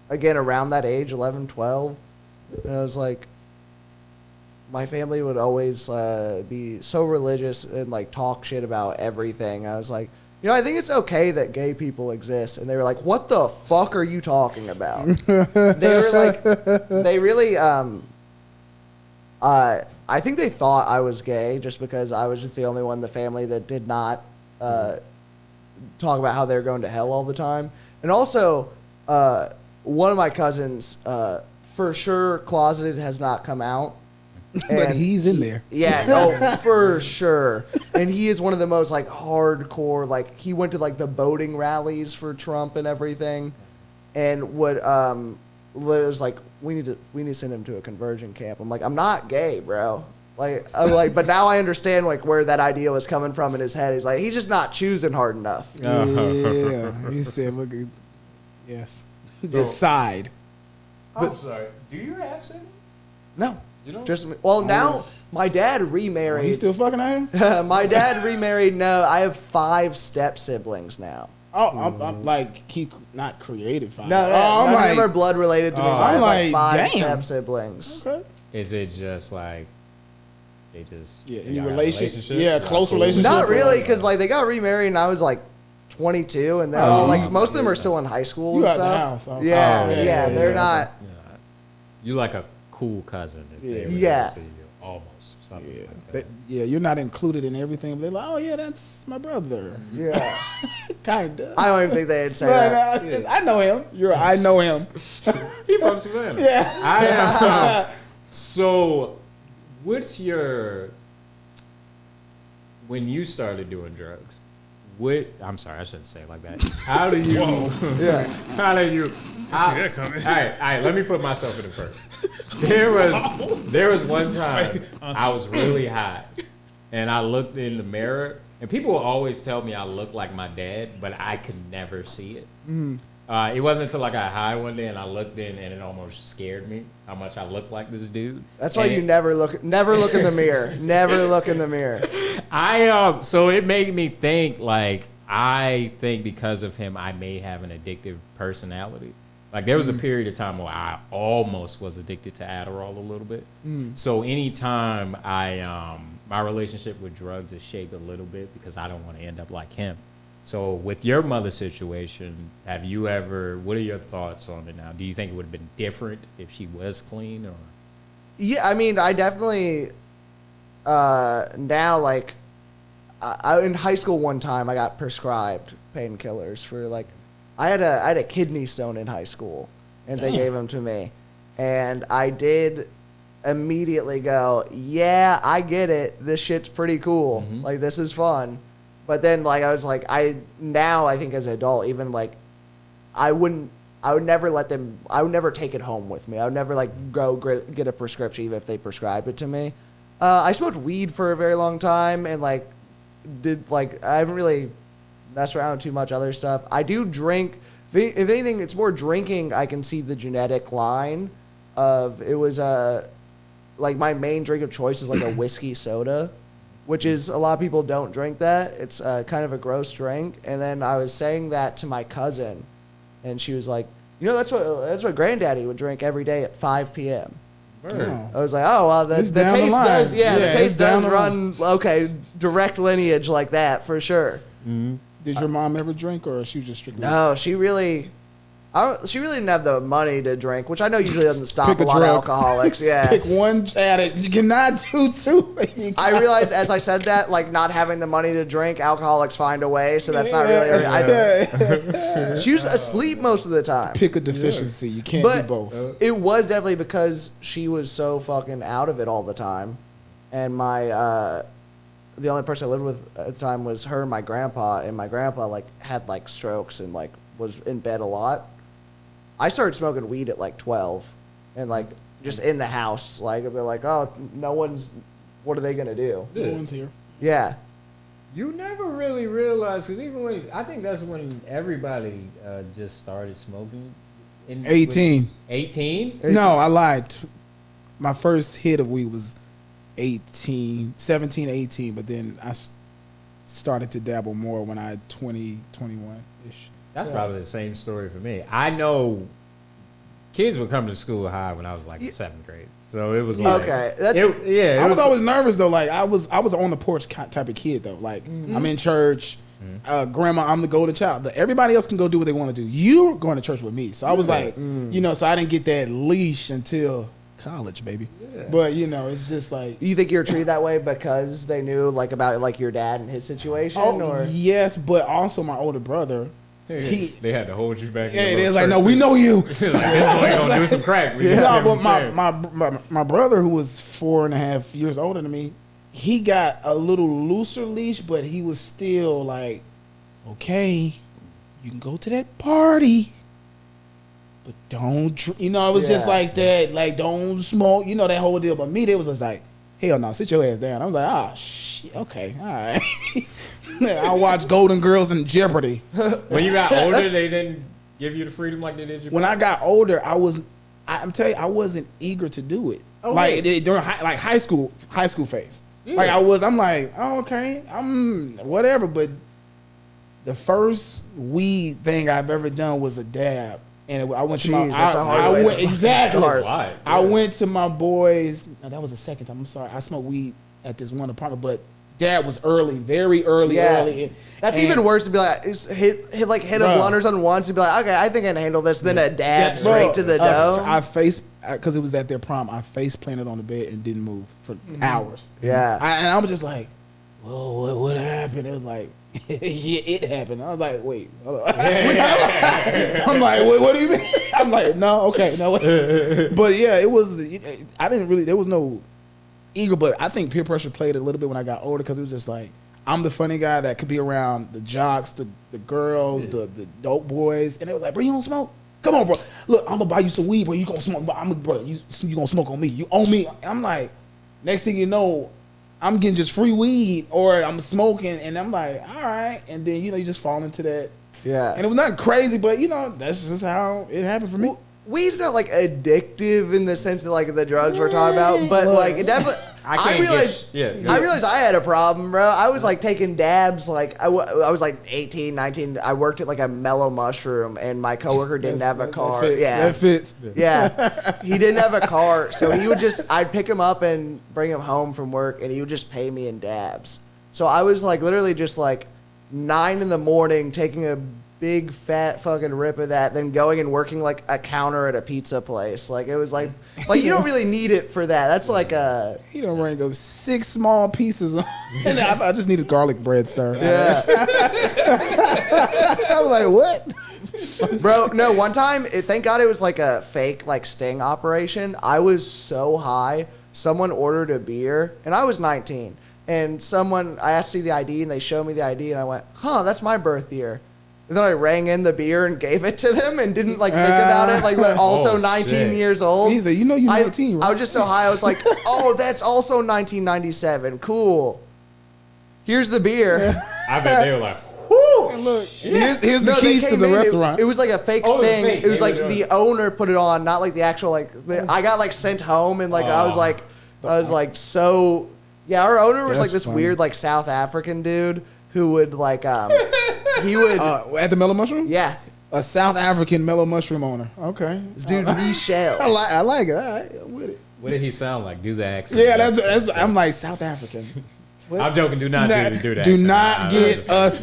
again around that age, 11, 12. And I was my family would always be so religious and talk shit about everything. I was I think it's okay that gay people exist. And they were like, what the fuck are you talking about? They were they really, I think they thought I was gay just because I was just the only one in the family that did not talk about how they're going to hell all the time. And also, one of my cousins, for sure, closeted, has not come out. But he's in there. Yeah, no, for sure. And he is one of the most hardcore. He went to the voting rallies for Trump and everything, and would was we need to send him to a conversion camp. I'm I'm not gay, bro. But now I understand where that idea was coming from in his head. He's he's just not choosing hard enough. Yeah, he said, "Look, yes, decide." I'm sorry. Do you have siblings? No. You know? Just now my dad remarried. You still fucking at him? My dad remarried. No, I have 5 step siblings now. Oh, I'm he not created 5. No, none of them are blood related to me. I have 5 damn. step siblings. Okay. Is it just they just in relationship? Yeah, close relationship. Not really, because they got remarried and I was 22, and they're all most of them are still in high school and stuff. The house, okay. Yeah, they're not. You a cool cousin. If they were Yeah. to see you. almost something Yeah, like that. you're not included in everything. They're like, oh yeah, that's my brother. Yeah. Kinda. I don't even think they'd say But, that. I know him. I know him. He from Savannah. Yeah. I am. So, what's your when you started doing drugs? I'm sorry, I shouldn't say it like that. How do you? Yeah. How do you? See that coming. All right. Let me put myself in it first. There was one time I was really high, and I looked in the mirror, and people will always tell me I look like my dad, but I could never see it. It wasn't until I got high one day and I looked in, and it almost scared me how much I looked like this dude. That's why you never look in the mirror. Never look in the mirror. So it made me think, like, I think because of him, I may have an addictive personality. Like, there was a period of time where I almost was addicted to Adderall a little bit. So anytime my relationship with drugs is shaped a little bit because I don't want to end up like him. So with your mother's situation, what are your thoughts on it now? Do you think it would have been different if she was clean, or? Yeah, I mean, I definitely now, like, I in high school one time I got prescribed painkillers for, like, I had a kidney stone in high school, and they gave them to me, and I did immediately go, yeah, I get it, this shit's pretty cool, like, this is fun. But then, like, I was like, I think as an adult, even, like, I would never take it home with me. I would never, like, go get a prescription even if they prescribed it to me. I smoked weed for a very long time, and, like, I haven't really messed around with too much other stuff. I do drink. If anything, it's more drinking. I can see the genetic line of it was like, my main drink of choice is like a whiskey soda, which is, a lot of people don't drink that. It's kind of a gross drink. And then I was saying that to my cousin, and she was like, you know, that's what Granddaddy would drink every day at 5 p.m. Oh. I was like, oh, well, the taste does, the taste does run, direct lineage like that for sure. Did your mom ever drink, or she was just strictly? No, she really didn't have the money to drink, which I know usually doesn't stop Pick a a lot drug. of alcoholics. Yeah. Pick one addict. You cannot do two. I realized as I said that, like, not having the money to drink, alcoholics find a way, so that's not really. She was asleep most of the time. Pick a deficiency. You can't But do both. it was definitely because she was so fucking out of it all the time. And the only person I lived with at the time was her and my grandpa. And my grandpa, like, had, like, strokes and, like, was in bed a lot. I started smoking weed at, like, 12. And, like, just in the house. Like, I'd be like, oh, what are they going to do? No one's here. Yeah. You never really realized, because even I think that's when everybody just started smoking. 18. 18? No, I lied. My first hit of weed was 17, 18, but then I started to dabble more when I 20, 21-ish. That's probably the same story for me. I know kids would come to school high when I was like in 7th grade. So it was like... Okay. I was always nervous, though. Like, I was on the porch type of kid, though. Like, I'm in church. Grandma, I'm the golden child. Everybody else can go do what they want to do. You're going to church with me. So I was like, so I didn't get that leash until college, baby. Yeah. But, it's just like... You think you were treated that way because they knew, like, about, like, your dad and his situation? Or? Yes, but also my older brother... They had to hold you back. Yeah, they was like, no, we know you. Like, this boy gonna do some crack. No, but my brother, who was 4.5 years older than me, he got a little looser leash, but he was still like, okay, you can go to that party, but don't, it was just like that, like, don't smoke, that whole deal. But me, they was just like, hell no, sit your ass down. I was like, ah, shit, okay, all right. I watched Golden Girls and Jeopardy. When you got older, they didn't give you the freedom like they did your When I got older, I'm telling you, I wasn't eager to do it. Oh, like during high school phase. Yeah. Like I'm like, oh, okay, I'm whatever. But the first weed thing I've ever done was a dab, and I went to my. I went to my boys. No, that was the second time. I'm sorry. I smoked weed at this one apartment, but dad was early, very early. That's even worse to be like hit a blunt or something once and be like, okay, I think I can handle this. Then a dab straight to the dome. I because it was at their prom. I face planted on the bed and didn't move for hours. Yeah, and I was just like, whoa, what happened? It was like, it happened. I was like, wait, hold on. I'm like, what do you mean? I'm like, no, okay, no. But yeah, it was. I didn't really. There was no ego, but I think peer pressure played a little bit when I got older because it was just like, I'm the funny guy that could be around the jocks, the girls, the dope boys, and it was like, bro, you don't smoke? Come on, bro. Look, I'm gonna buy you some weed, bro. You gonna smoke? Bro, you gonna smoke on me? You owe me. I'm like, next thing you know, I'm getting just free weed, or I'm smoking, and I'm like, all right, and then you just fall into that. Yeah, and it was nothing crazy, but that's just how it happened for me. Well, weed's not like addictive in the sense that like the drugs we're talking about, but like it definitely. I realized I had a problem, bro. I was like taking dabs. Like I was like 18, 19. I worked at like a mellow mushroom, and my coworker didn't have a car. That fits. Yeah, he didn't have a car, so he would I'd pick him up and bring him home from work, and he would just pay me in dabs. So I was like literally just like 9 a.m. taking a big fat fucking rip of that, then going and working like a counter at a pizza place. Like it was like you don't really need it for that. That's like a he don't rank up 6 small pieces. I just needed garlic bread, sir. Yeah. I was like, what? Bro, no, one time, thank God it was like a fake like sting operation. I was so high. Someone ordered a beer, and I was 19. And I asked to see the ID, and they showed me the ID, and I went, that's my birth year. And then I rang in the beer and gave it to them and didn't like think about it. Like, but also 19 years old. He said, you're 19, right? I was just so high. I was like, that's also 1997. Cool. Here's the beer. I bet they were like, whoo. And look, here's the keys to the restaurant. It was like a fake sting. It was like the owner put it on, not like the actual, I got like sent home and like, I was like, so, yeah, our owner was like this funny weird like South African dude who would like, he would at the Mellow Mushroom. Yeah, a South African Mellow Mushroom owner. Okay, this dude Michelle. I like it. All right, I'm with it. What did he sound like? Do the accent. Yeah, that's I'm like South African. I'm joking. Do not do that. Do not get us.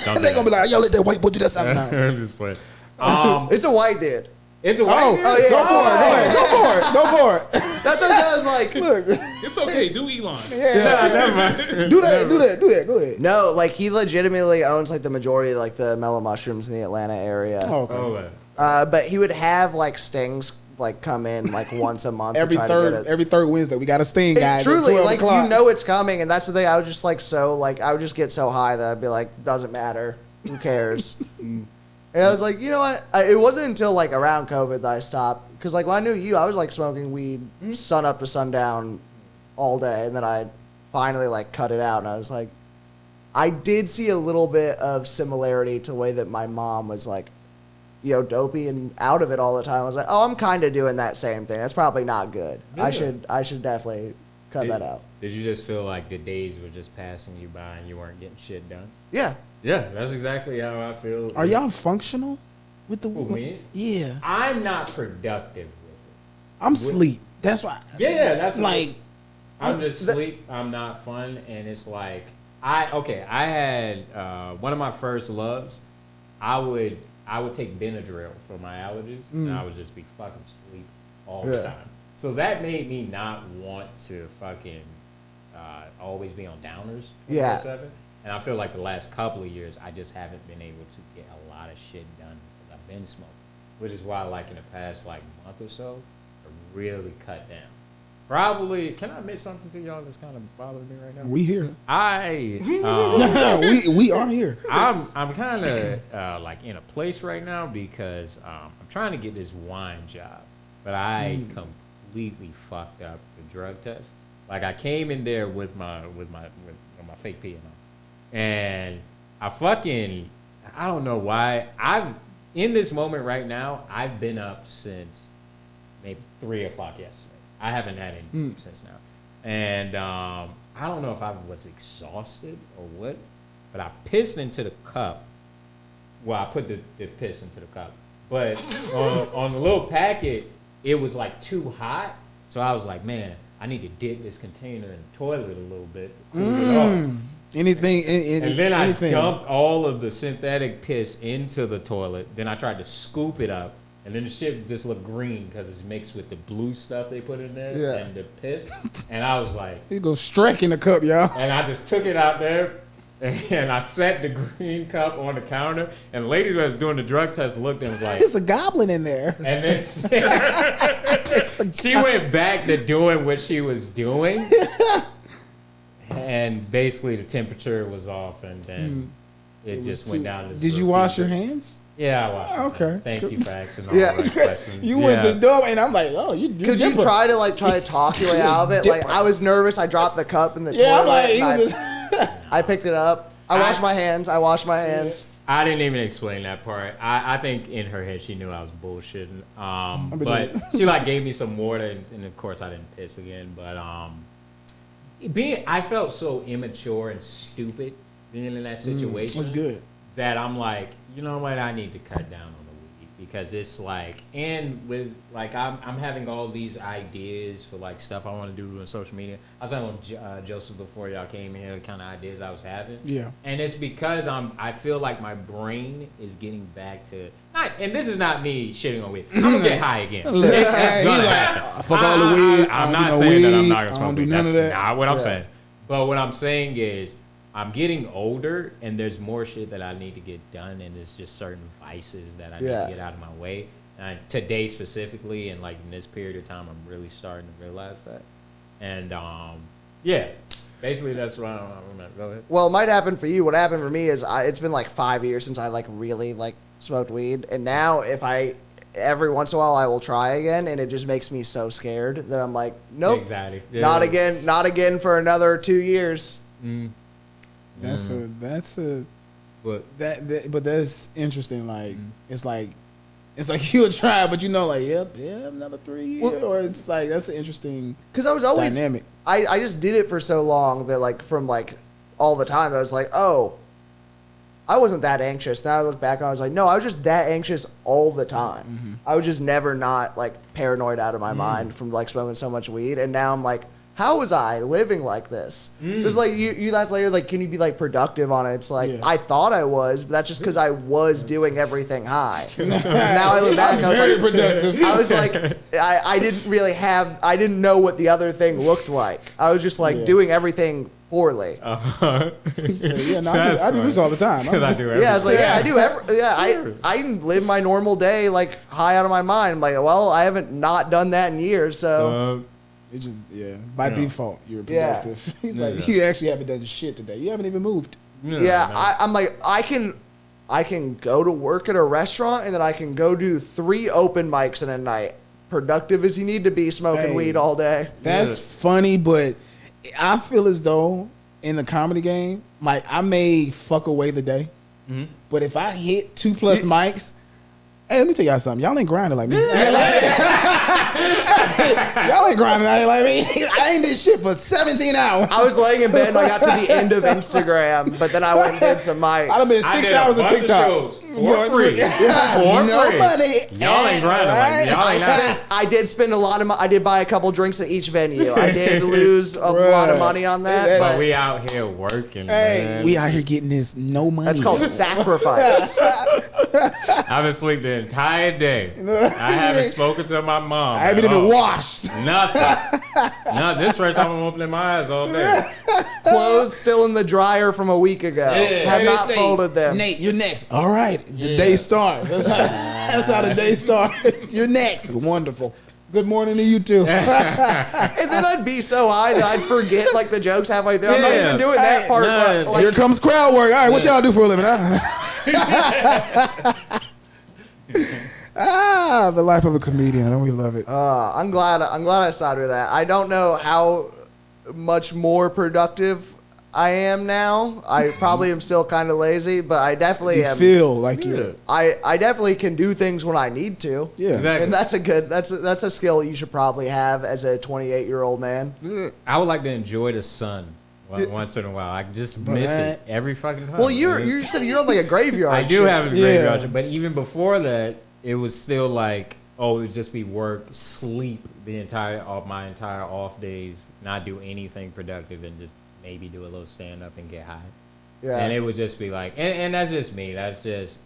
Don't They're gonna be like, yo, let that white boy do that sound. I'm just playing. It's a white dude. It's a white dude? Oh yeah. Go for it. That's what I was like. Look, it's okay. Do Elon. Yeah, never mind. Do that. Go ahead. No, like he legitimately owns like the majority of like the mellow mushrooms in the Atlanta area. Oh, okay. But he would have like stings like come in like once a month. every third Wednesday, we got a sting guy. Truly, like it's coming, and that's the thing. I was just like I would just get so high that I'd be like, doesn't matter, who cares. And I was like, you know what? It wasn't until like around COVID that I stopped. Because like when I knew you, I was like smoking weed sun up to sundown all day. And then I finally like cut it out. And I was like, I did see a little bit of similarity to the way that my mom was like, dopey and out of it all the time. I was like, I'm kind of doing that same thing. That's probably not good. Yeah. I should definitely cut that out. Did you just feel like the days were just passing you by and you weren't getting shit done? Yeah. Yeah, that's exactly how I feel. Are y'all functional with the weed? Yeah. I'm not productive with it. I'm sleep. That's why. Yeah, that's like. I'm just sleep. I'm not fun, and it's like I had one of my first loves. I would take Benadryl for my allergies, and I would just be fucking sleep all the time. So that made me not want to fucking always be on downers. 24/7. And I feel like the last couple of years, I just haven't been able to get a lot of shit done because I've been smoking. Which is why, like, in the past, like, month or so, I really cut down. Probably, can I admit something to y'all that's kind of bothering me right now? We here. We are here. I'm kind of, like, in a place right now because I'm trying to get this wine job. But I completely fucked up the drug test. Like, I came in there with my fake P and all. And I don't know why. In this moment right now, I've been up since maybe 3 o'clock yesterday. I haven't had any sleep since now. And I don't know if I was exhausted or what, but I pissed into the cup. Well, I put the piss into the cup. But on the little packet, it was like too hot. So I was like, man, I need to dip this container in the toilet a little bit to cool it off. Anything. And then anything. I dumped all of the synthetic piss into the toilet. Then I tried to scoop it up. And then the shit just looked green because it's mixed with the blue stuff they put in there and the piss. And I was like... It goes straight in the cup, y'all. And I just took it out there. And I set the green cup on the counter. And the lady that was doing the drug test looked and was like... It's a goblin in there. And then she went back to doing what she was doing. And basically the temperature was off. And then it just went down. This Did you wash your hands? Yeah, I washed my okay. hands. Thank you for asking all the right questions. You went the door, and I'm like, oh, you Could you try to talk your way out of it? Like, I was nervous. I dropped the cup in the toilet. I'm like, he was I picked it up. I washed my hands. I didn't even explain that part. I think in her head she knew I was bullshitting. But she like gave me some water, and of course I didn't piss again. But I felt so immature and stupid being in that situation. That's good. That I'm like, you know what, I need to cut down on the weed because it's like, and with like, I'm having all these ideas for like stuff I want to do on social media. I was telling Joseph before y'all came here, the kind of ideas I was having. Yeah. And it's because I feel like my brain is getting back to, and this is not me shitting on weed. I'm going to get high again. It's going to happen. Fuck all the weed. I'm not saying that I'm not going to smoke weed. None of that. That's not what I'm saying. But what I'm saying is, I'm getting older, and there's more shit that I need to get done, and there's just certain vices that I need to get out of my way. And today specifically, and like in this period of time, I'm really starting to realize that. And basically that's what I remember. Go ahead. Well, it might happen for you. What happened for me is it's been like 5 years since I like really like smoked weed, and now if I every once in a while I will try again, and it just makes me so scared that I'm like, nope, exactly, not again for another 2 years. But that's interesting. Like it's like you'll try, but you know, like another 3 years, or it's like that's an interesting because I was always dynamic. I just did it for so long that like from like all the time I was like, oh, I wasn't that anxious. Now I look back, I was like, no, I was just that anxious all the time. Mm-hmm. I was just never not like paranoid out of my mind from like smoking so much weed, and now I'm like, how was I living like this? So it's like you that's like can you be like productive on it? It's like I thought I was, but that's just because I was doing everything high. Now I look back, I was like productive. I was like I didn't know what the other thing looked like. I was just like doing everything poorly. I do this all the time. I do everything. Yeah, I was like, I do I live my normal day like high out of my mind. I'm like, well, I haven't not done that in years, so it's just by default you're productive. He's like, you actually haven't done shit today. You haven't even moved. I'm like, I can go to work at a restaurant, and then I can go do 3 open mics in a night. Productive as you need to be, smoking weed all day. That's funny, but I feel as though in the comedy game, like I may fuck away the day, but if I hit 2+ mics. Hey, let me tell y'all something. Y'all ain't grinding like me. Y'all ain't grinding like me. I ain't did shit for 17 hours. I was laying in bed and I got to the end of Instagram, but then I went and did some mics. I've been 6 hours of TikTok. For free. No money. Y'all ain't grinding like me. Y'all ain't I did spend a lot of money. I did buy a couple drinks at each venue. I did lose a lot of money on that. But we out here working, man. We out here getting this no money. That's called sacrifice. I've been asleep the entire day. I haven't spoken to my mom. I haven't even washed. Nothing. No, this first time I'm opening my eyes all day. Clothes still in the dryer from a week ago. Have not folded them. Nate, you're next. All right. The day starts. That's how the day starts. You're next. Wonderful. Good morning to you too. And then I'd be so high that I'd forget like the jokes halfway through. I'm not even doing that part. Like, here comes crowd work. All right, what y'all do for a living? The life of a comedian. Don't we love it? I'm glad I sided with that. I don't know how much more productive I am now. I probably am still kind of lazy, but I definitely am. Feel like you. I definitely can do things when I need to. Yeah, exactly. And that's a skill you should probably have as a 28-year-old man. I would like to enjoy the sun once in a while. I just miss it every fucking time. Well, you said you're on like a graveyard. I do have a graveyard, but even before that, it was still like oh, it would just be work, sleep my entire off days, not do anything productive, and just maybe do a little stand up and get high. Yeah. And it would just be like, and that's just me. That's just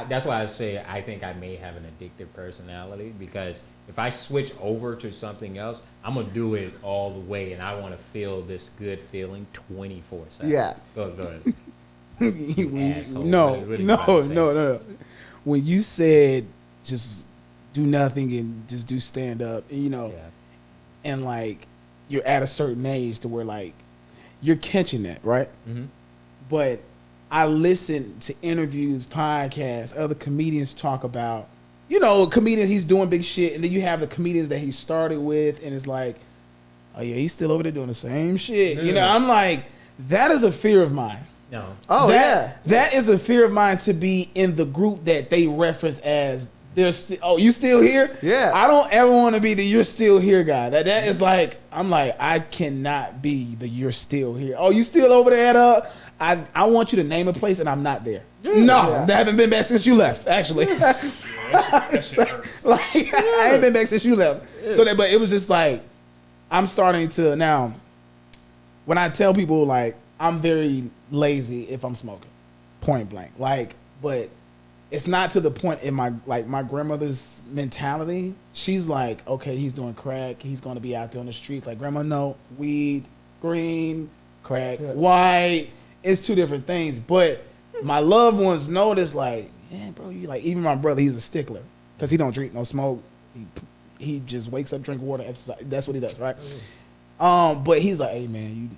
that's why I say I think I may have an addictive personality, because if I switch over to something else, I'm gonna do it all the way, and I want to feel this good feeling 24/7. Yeah. Go ahead. Asshole. What are you about to say? No. When you said just do nothing and just do stand up, Yeah. and like you're at a certain age to where like you're catching that, right? Mm-hmm. But I listen to interviews, podcasts, other comedians talk about, comedians, he's doing big shit, and then you have the comedians that he started with, and it's like, oh yeah, he's still over there doing the same shit. Yeah. I'm like, that is a fear of mine. No. Oh, That is a fear of mine, to be in the group that they reference as you still here? Yeah. I don't ever want to be the you're still here guy. That is like, I'm like, I cannot be the you're still here. Oh, you still over there at I want you to name a place and I'm not there. No, I haven't been back since you left, actually. That shit hurts. Like, I ain't been back since you left. But it was just like, I'm starting to now, when I tell people, like, I'm very lazy if I'm smoking, point blank. Like, but it's not to the point in my grandmother's mentality. She's like, okay, he's doing crack. He's going to be out there on the streets. Like, grandma, no, weed, green, crack, white. It's two different things. But my loved ones know this, like, yeah, bro, you like, even my brother, he's a stickler because he don't drink, no smoke. He just wakes up, drink water, exercise. That's what he does, right? But he's like, hey, man,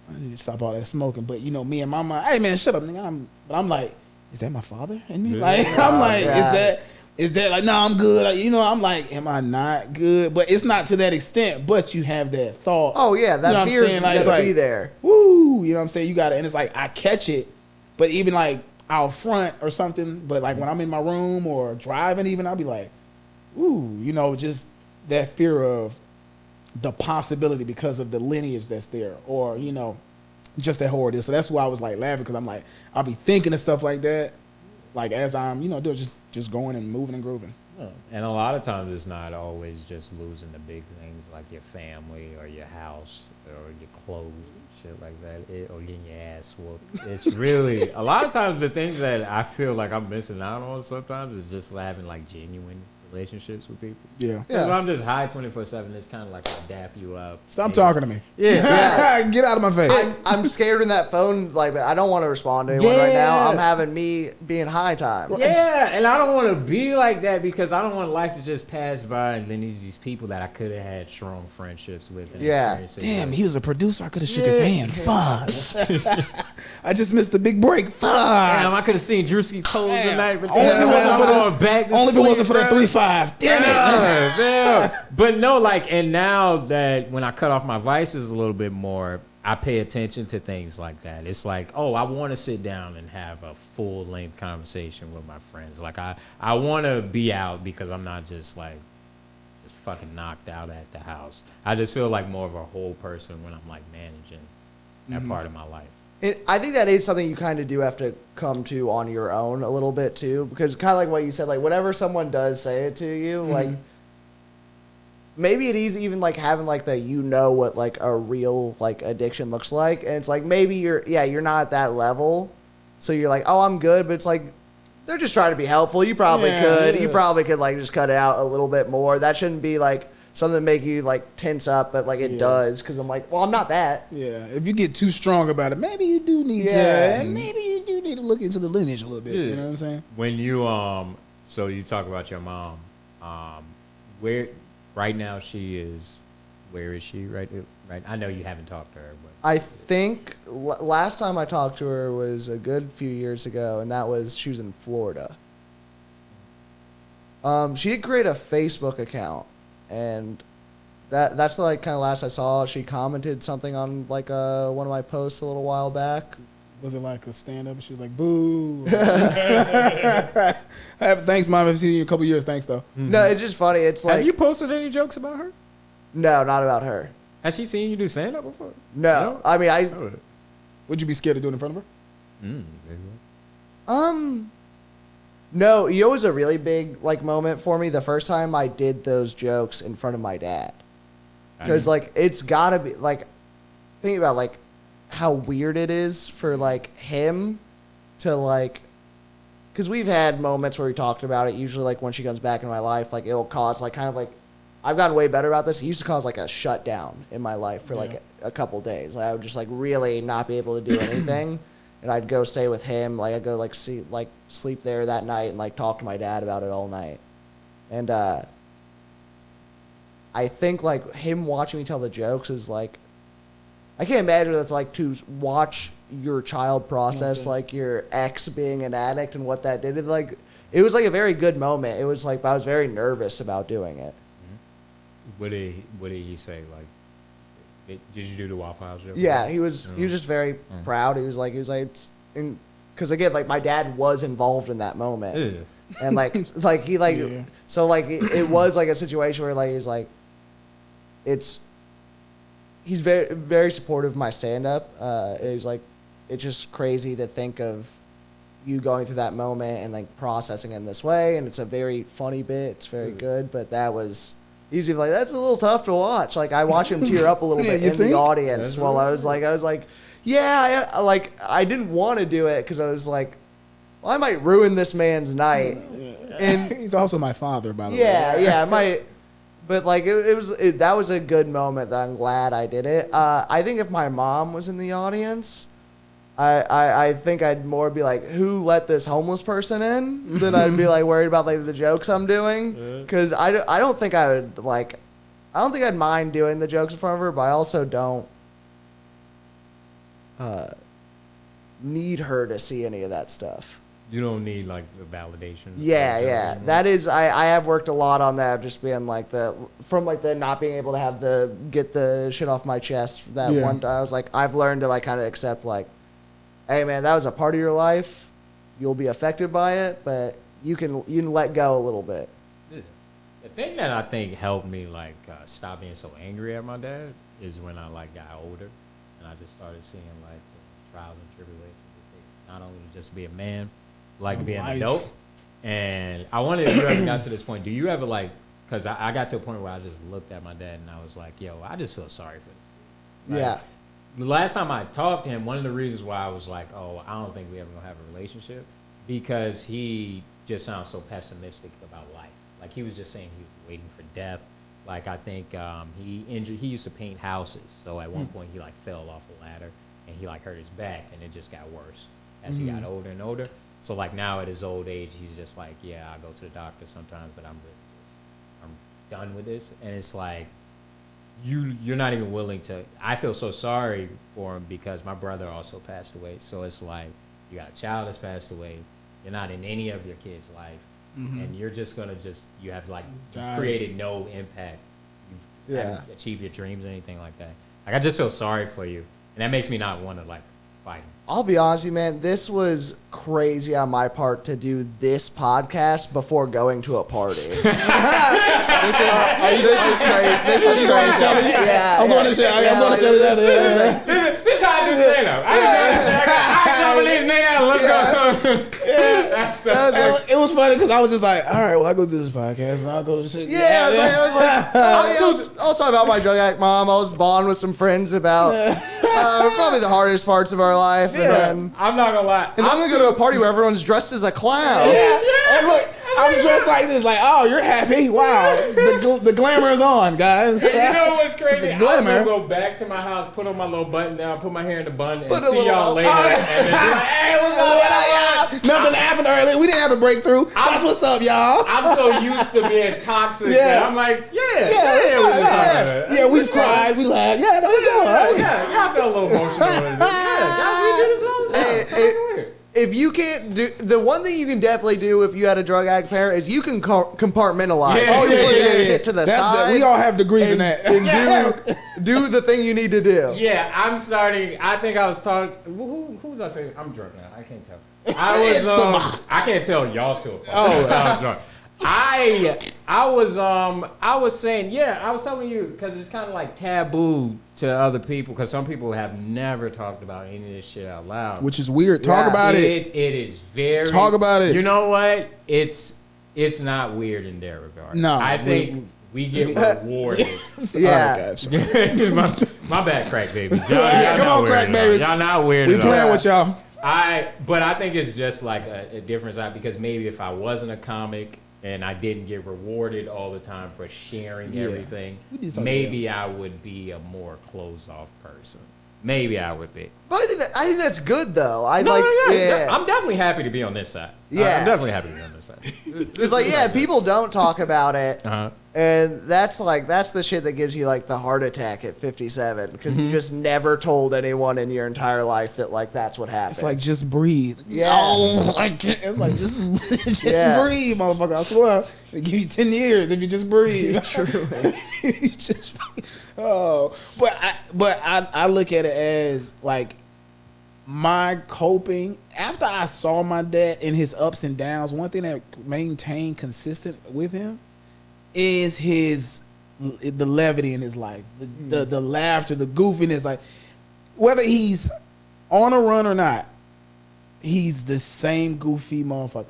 I need to stop all that smoking. But, me and my mind, hey, man, shut up, nigga. But I'm like, is that my father in me? Like, I'm like, is that like, no, I'm good. Like, I'm like, am I not good? But it's not to that extent, but you have that thought. Oh, yeah, that fear is like, going to be there. Woo, you know what I'm saying? You got it. And it's like, I catch it, but even like out front or something, but like when I'm in my room or driving even, I'll be like, ooh, just that fear of the possibility because of the lineage that's there, or, just that whole deal. So that's why I was like laughing, because I'm like, I'll be thinking of stuff like that, like as I'm, doing just going and moving and grooving. And a lot of times it's not always just losing the big things like your family or your house or your clothes and shit like that, or getting your ass whooped. It's really, a lot of times the things that I feel like I'm missing out on sometimes is just having like genuine relationships with people. Yeah. If I'm just high 24/7, it's kind of like I dap you up. Stop talking to me. Yeah. Get out of my face. I'm scared in that phone. Like, I don't want to respond to anyone right now. I'm having me being high time. Yeah, and I don't want to be like that, because I don't want life to just pass by and then these people that I could have had strong friendships with. And Damn, he was a producer. I could have shook his hand. Fuck. I just missed the big break. Fuck. Damn, I could have seen Drewski toes tonight. But Only if it wasn't for the 3-5. Damn it. Damn. But no, and now that when I cut off my vices a little bit more, I pay attention to things like that. It's like, oh, I want to sit down and have a full length conversation with my friends. Like, I want to be out, because I'm not just fucking knocked out at the house. I just feel like more of a whole person when I'm like managing that part of my life. I think that is something you kind of do have to come to on your own a little bit too, because kind of like what you said, like whenever someone does say it to you, like maybe it is even like having like the what like a real like addiction looks like, and it's like maybe you're not at that level, so you're like, oh, I'm good, but it's like they're just trying to be helpful. You probably you probably could like just cut it out a little bit more. That shouldn't be like something to make you like tense up, but like it does, because I'm like, well, I'm not that. Yeah, if you get too strong about it, maybe you do need to look into the lineage a little bit. You know what I'm saying? When you so you talk about your mom, where right now where is she right? I know you haven't talked to her, but I think last time I talked to her was a good few years ago, and she was in Florida. She did create a Facebook account. And that's like kind of last I saw. She commented something on like one of my posts a little while back. Was it like a stand up? She was like, "Boo." Thanks, Mom. I've seen you in a couple years. Thanks, though. No, it's just funny. It's like, have you posted any jokes about her? No, not about her. Has she seen you do stand up before? No, I mean Would you be scared of doing it in front of her? No, you know, it was a really big like moment for me. The first time I did those jokes in front of my dad, because like it's gotta be like, think about like how weird it is for like him to like, because we've had moments where we talked about it. Usually like when she comes back in my life, like it'll cause like kind of like, I've gotten way better about this. It used to cause like a shutdown in my life for like a couple days. Like, I would just like really not be able to do anything. And I'd go stay with him. Like I'd go like sleep there that night and like talk to my dad about it all night. And I think like him watching me tell the jokes is like, I can't imagine what it's like to watch your child process like your ex being an addict and what that did. It was like a very good moment. It was like I was very nervous about doing it. What did he say? Like, did you do the Waffle House joke? Yeah, he was just very proud. He was like, because again, like my dad was involved in that moment, and so like it was like a situation where like he was like, he's very very supportive of my stand up. It was like, it's just crazy to think of you going through that moment and like processing in this way, and it's a very funny bit. It's very good, but that was. He's like, that's a little tough to watch. Like I watch him tear up a little bit in the audience while I was like, yeah, I didn't want to do it because I was like, well, I might ruin this man's night. And he's also my father, by the way. Yeah, might. But like that was a good moment. That I'm glad I did it. I think if my mom was in the audience, I think I'd more be like, who let this homeless person in? Than I'd be like worried about like the jokes I'm doing. Because I don't think I would like, I don't think I'd mind doing the jokes in front of her, but I also don't need her to see any of that stuff. You don't need like the validation. Yeah. That is, I have worked a lot on that, just being like the not being able to have get the shit off my chest. That one time I was like, I've learned to like kind of accept like, hey man, that was a part of your life. You'll be affected by it, but you can let go a little bit. The thing that I think helped me like stop being so angry at my dad is when I like got older and I just started seeing like the trials and tribulations it takes not only to just be a man, like being an adult. And I wonder if you ever got to this point. Do you ever like? Because I got to a point where I just looked at my dad and I was like, yo, I just feel sorry for this. Like, yeah. The last time I talked to him, one of the reasons why I was like, oh, I don't think we ever gonna have a relationship, because he just sounds so pessimistic about life. Like he was just saying he was waiting for death. Like I think he used to paint houses. So at one point he like fell off a ladder and he like hurt his back and it just got worse as he got older and older. So like now at his old age, he's just like, yeah, I go to the doctor sometimes, but I'm done with this. And it's like, you're not even willing to. I feel so sorry for him because my brother also passed away. So it's like you got a child that's passed away. You're not in any of your kids' life, and you're just gonna you have like you've created no impact. You haven't achieved your dreams or anything like that. Like I just feel sorry for you, and that makes me not want to like fight him. I'll be honest with you, man. This was crazy on my part to do this podcast before going to a party. This is crazy. This is crazy. I'm going to show you that. This is how I do stand up. I jump these niggas. Let's go. It was funny because I was just like, all right, well, I go do this podcast and I'll go to shit. I was talking about my drug addict mom. I was bonding with some friends about probably the hardest parts of our life. And then, I'm not gonna lie. And I'm gonna go to a party where everyone's dressed as a clown. And look, I'm dressed like this, like, oh, you're happy? Wow, the glamour is on, guys. And you know what's crazy? The I was glamour. gonna go back to my house, put on my little button down, put my hair in the bun, and see y'all later. And then be like, hey, what's up? Nothing happened earlier. We didn't have a breakthrough. That's what's up, y'all. I'm so used to being toxic that I'm like, we cried, we laughed. Yeah, that was good. Yeah, I felt a little emotional. Guys, we do this all the time. If you can't do the one thing you can definitely do if you had a drug addict parent is you can compartmentalize. Yeah. You can put that shit to the side. We all have degrees in that. And do the thing you need to do. Yeah, I'm starting. I think I was talking. Who was I saying? I'm drunk now. I can't tell. I can't tell y'all two apart. I'm drunk. I was saying, I was telling you because it's kind of like taboo to other people because some people have never talked about any of this shit out loud, which is weird. Talk about it. It is very. Talk about it. You know what? It's not weird in their regard. No, I think we get rewarded. Yeah. my bad, crack babies. Y'all Come not on, weird crack babies. Y'all not weird We at all. playing with y'all. But I think it's just like a different side because maybe if I wasn't a comic and I didn't get rewarded all the time for sharing everything, maybe I would be a more closed off person. Maybe I would be. But I think that's good though. I'm definitely happy to be on this side. Yeah. I'm definitely happy to be on this side. It's like, people don't talk about it. And that's the shit that gives you like the heart attack at 57 because you just never told anyone in your entire life that like that's what happened. It's like just breathe. Yeah. Oh, it's like just breathe, motherfucker. I swear, it'll give you 10 years if you just breathe. True. You just, but I look at it as like my coping after I saw my dad in his ups and downs. One thing that maintained consistent with him is the levity in his life, the laughter, the goofiness. Like whether he's on a run or not, he's the same goofy motherfucker.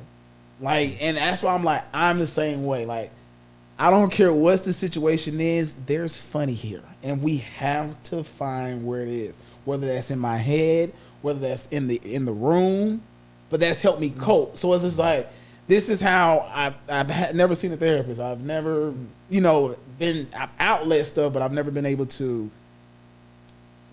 Like, and that's why I'm like, I'm the same way. Like, I don't care what the situation is. There's funny here, and we have to find where it is. Whether that's in my head, whether that's in the room, but that's helped me cope. So it's just like, this is how I've never seen a therapist. I've never, I've outlet stuff, but I've never been able to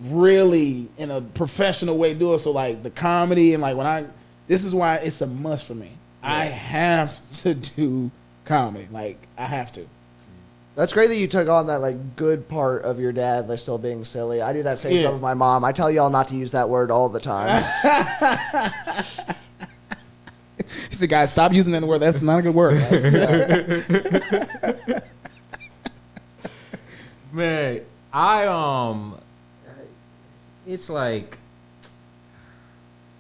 really, in a professional way, do it. So like the comedy and like this is why it's a must for me. Yeah. I have to do comedy. Like I have to. That's great that you took on that like good part of your dad by still being silly. I do that same stuff with my mom. I tell y'all not to use that word all the time. He said, guys, stop using that word. That's not a good word. Man, it's like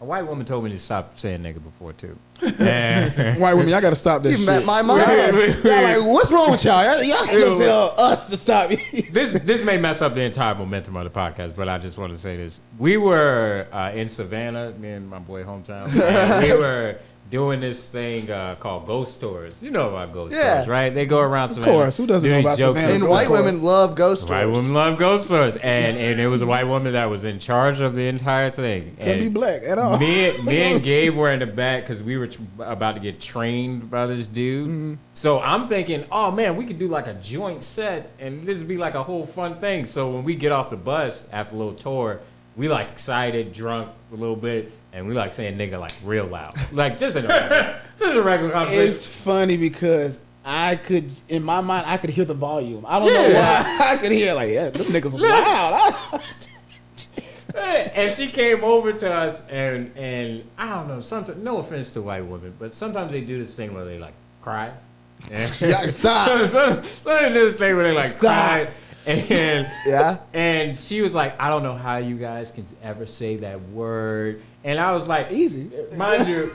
a white woman told me to stop saying nigga before too. White women, y'all got to stop this You shit. met my mom. Y'all like, what's wrong with y'all? Y'all can tell us to stop. This may mess up the entire momentum of the podcast, but I just want to say this. We were in Savannah, me and my boy hometown, and we were doing this thing called ghost tours. You know about ghost tours, right? They go around Savannah. Of course, who doesn't know about Savannah? And white women love ghost tours. White women love ghost tours, and it was a white woman that was in charge of the entire thing. Couldn't be black at all. Me and Gabe were in the back because we were about to get trained by this dude. Mm-hmm. So I'm thinking, oh man, we could do like a joint set, and this would be like a whole fun thing. So when we get off the bus after a little tour, we like excited, drunk a little bit, and we like saying nigga like real loud, like just in a regular conversation. It's funny because I could, in my mind, I could hear the volume. I don't know why. I could hear like, them niggas was loud. And she came over to us, and I don't know. Sometimes, no offense to white women, but sometimes they do this thing where they like cry. Stop. Sometimes they do this thing where they like cry. And and she was like, I don't know how you guys can ever say that word. And I was like, easy. Mind you,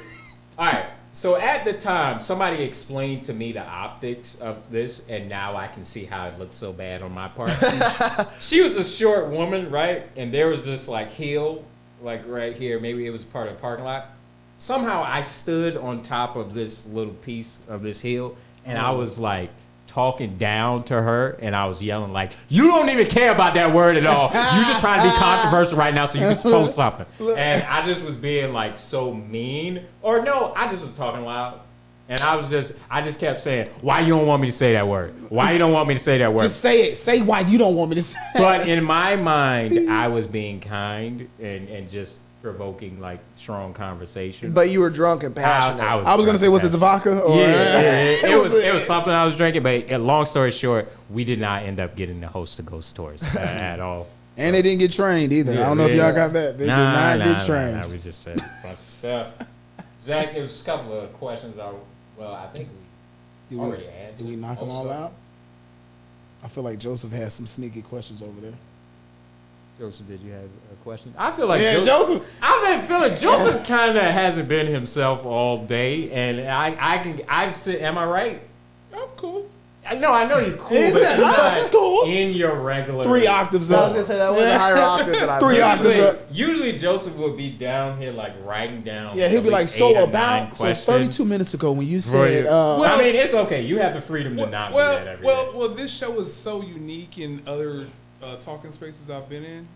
all right. So at the time, somebody explained to me the optics of this, and now I can see how it looks so bad on my part. She was a short woman, right? And there was this like hill, like right here. Maybe it was part of the parking lot. Somehow I stood on top of this little piece of this hill, and I was like talking down to her, and I was yelling like, you don't even care about that word at all. You just trying to be controversial right now so you can post something. And I just was being like so mean. Or no, I just was talking loud. And I just kept saying, why you don't want me to say that word? Why you don't want me to say that word? Just say it. Say why you don't want me to say it. But in my mind, I was being kind and just provoking like strong conversation. But you were drunk and passionate. I was gonna say, was it the vodka? Or it was something I was drinking. But long story short, we did not end up getting to host the ghost tours at all. And they didn't get trained either. I don't know if y'all got that. They did not get trained. Nah, we just said a bunch of stuff. Zach, there was a couple of questions. I think we already answered. Did we knock them all out? I feel like Joseph has some sneaky questions over there. Joseph, did you have a question? I feel like Joseph. I've been feeling Joseph kind of hasn't been himself all day, and I can. Am I right? I know you're cool, He but said, you're "I'm not cool." in your regular 3 octaves I up. was gonna say that was a higher octave than I 3 was. octaves up. Usually Joseph would be down here like writing down. Yeah, he'll at be like, least so 8 or 9 about, so questions 32 minutes ago when you for said, you. I mean, it's okay. You have the freedom to not do that every day. Well, this show is so unique in other talking spaces I've been in.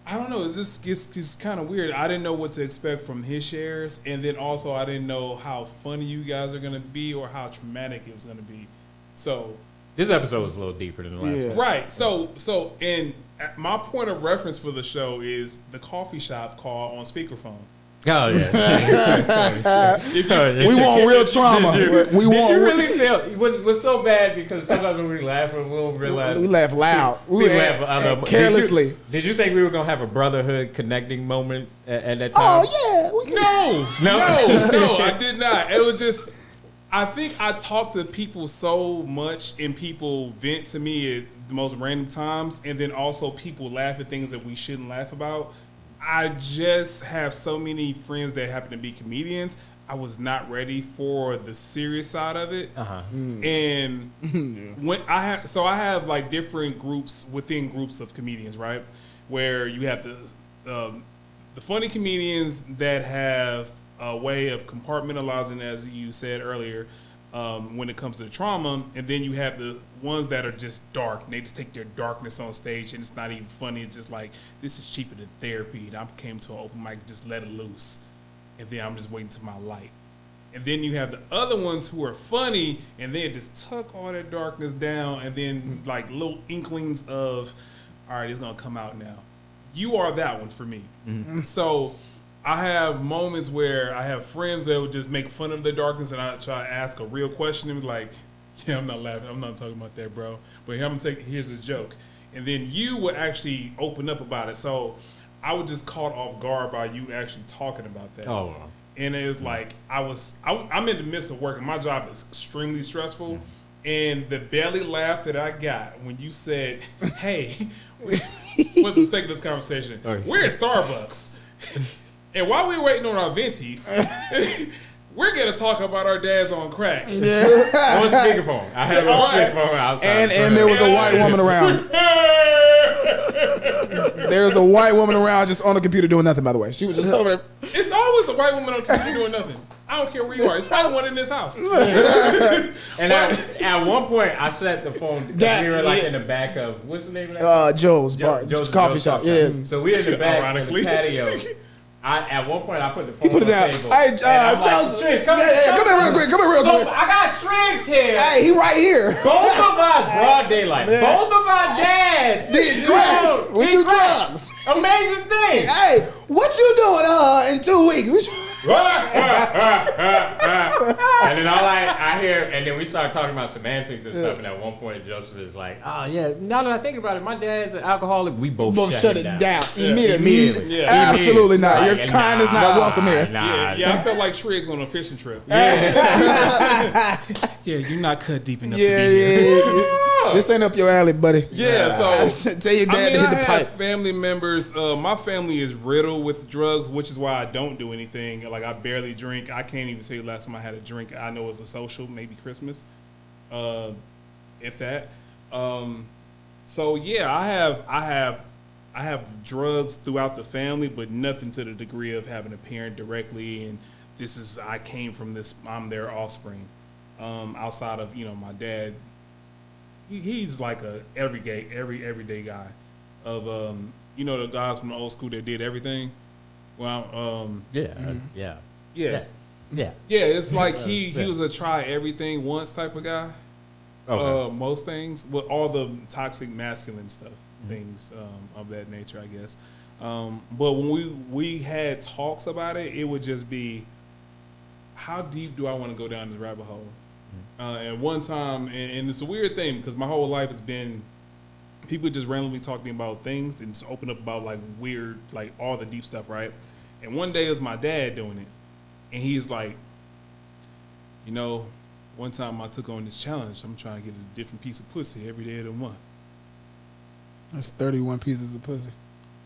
I don't know. It's kind of weird. I didn't know what to expect from his shares, and then also I didn't know how funny you guys are gonna be or how traumatic it was gonna be. So This episode was a little deeper than the last one. right. So and my point of reference for the show is the coffee shop call on speakerphone. Oh yeah. we want real trauma. Did We want you really feel it was so bad because sometimes when we laugh, we don't realize we laugh loud. We laugh other carelessly. Did you think we were gonna have a brotherhood connecting moment at that time? Oh yeah. No, I did not. It was just, I think I talk to people so much and people vent to me at the most random times, and then also people laugh at things that we shouldn't laugh about. I just have so many friends that happen to be comedians. I was not ready for the serious side of it. And when I have like different groups within groups of comedians, right? Where you have the funny comedians that have a way of compartmentalizing, as you said earlier, when it comes to trauma, and then you have the ones that are just dark, and they just take their darkness on stage, and it's not even funny. It's just like, this is cheaper than therapy, and I came to an open mic, just let it loose, and then I'm just waiting to my light. And then you have the other ones who are funny, and they just tuck all that darkness down, and then like little inklings of, all right, it's gonna come out now. You are that one for me. So I have moments where I have friends that would just make fun of the darkness, and I try to ask a real question and be like, yeah, I'm not laughing. I'm not talking about that, bro. But here's this joke. And then you would actually open up about it. So I was just caught off guard by you actually talking about that. Oh. And it was like, I'm in the midst of work, and my job is extremely stressful. And the belly laugh that I got when you said, hey, for the sake of this conversation, we're at Starbucks. And while we're waiting on our venties, we're going to talk about our dads on crack. Yeah. On speakerphone. I had a little speakerphone outside. And there was a white woman around. There's a white woman around just on the computer doing nothing, by the way. She was just over there. It's always a white woman on the computer doing nothing. I don't care where you are. It's probably one in this house. And at one point, I set the phone. We were like in the back of, what's the name of that? Joe's bar. Joe's coffee shop. Yeah. So we're in the back Ironically. of the patio. At one point, I put the phone Put on it the down. table. Hey, and I'm like, Joe's. Strings, Come here real quick. So I got Strings here. Hey, he right here. Both of us, broad daylight. Yeah. Both of our dads. Did crack. We do drugs. Amazing thing. Hey, what you doing in 2 weeks? And then all I hear, and then we start talking about semantics and stuff. And at one point, Joseph is like, "Oh yeah, now that I think about it, my dad's an alcoholic." We both shut it down. Immediately. Yeah. Absolutely not. Like, Your kind is not welcome here. Yeah, I felt like Shriggs on a fishing trip. Yeah, you're not cut deep enough to be here. This ain't up your alley, buddy. Yeah, so tell your dad to hit the I pipe. have family members. My family is riddled with drugs, which is why I don't do anything. Like I barely drink. I can't even say the last time I had a drink. I know it was a social, maybe Christmas, if that. So yeah, I have drugs throughout the family, but nothing to the degree of having a parent directly. And I came from this. I'm their offspring. Outside of my dad. He's like a everyday guy of the guys from the old school that did everything. Well, Yeah. It's like he was a try everything once type of guy. Okay. Most things with all the toxic masculine stuff, things of that nature, I guess. But when we had talks about it, it would just be, how deep do I want to go down this rabbit hole? And one time, and it's a weird thing because my whole life has been people just randomly talking about things and just open up about like weird, like all the deep stuff, right? And one day it was my dad doing it, and he's like, one time I took on this challenge. I'm trying to get a different piece of pussy every day of the month. That's 31 pieces of pussy.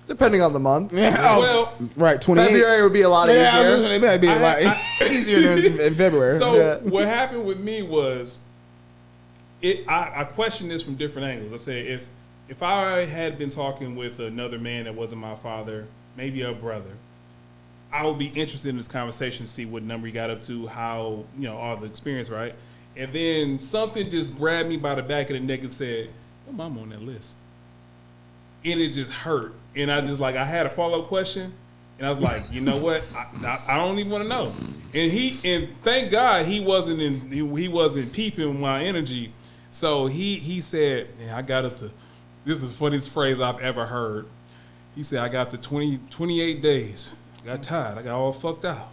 Depending on the month. Well, right, 28. February would be a lot Yeah, I was easier. just saying, it might be a lot easier than in February. So what happened with me was, I questioned this from different angles. I said, if I had been talking with another man that wasn't my father, maybe a brother, I would be interested in this conversation to see what number he got up to, how, all the experience, right? And then something just grabbed me by the back of the neck and said, "Your mom on that list." And it just hurt. And I had a follow-up question. And I was like, you know what? I don't even want to know. And thank God he wasn't peeping my energy. So he said, I got up to, this is the funniest phrase I've ever heard. He said, I got up to 28 days. I got tired. I got all fucked out.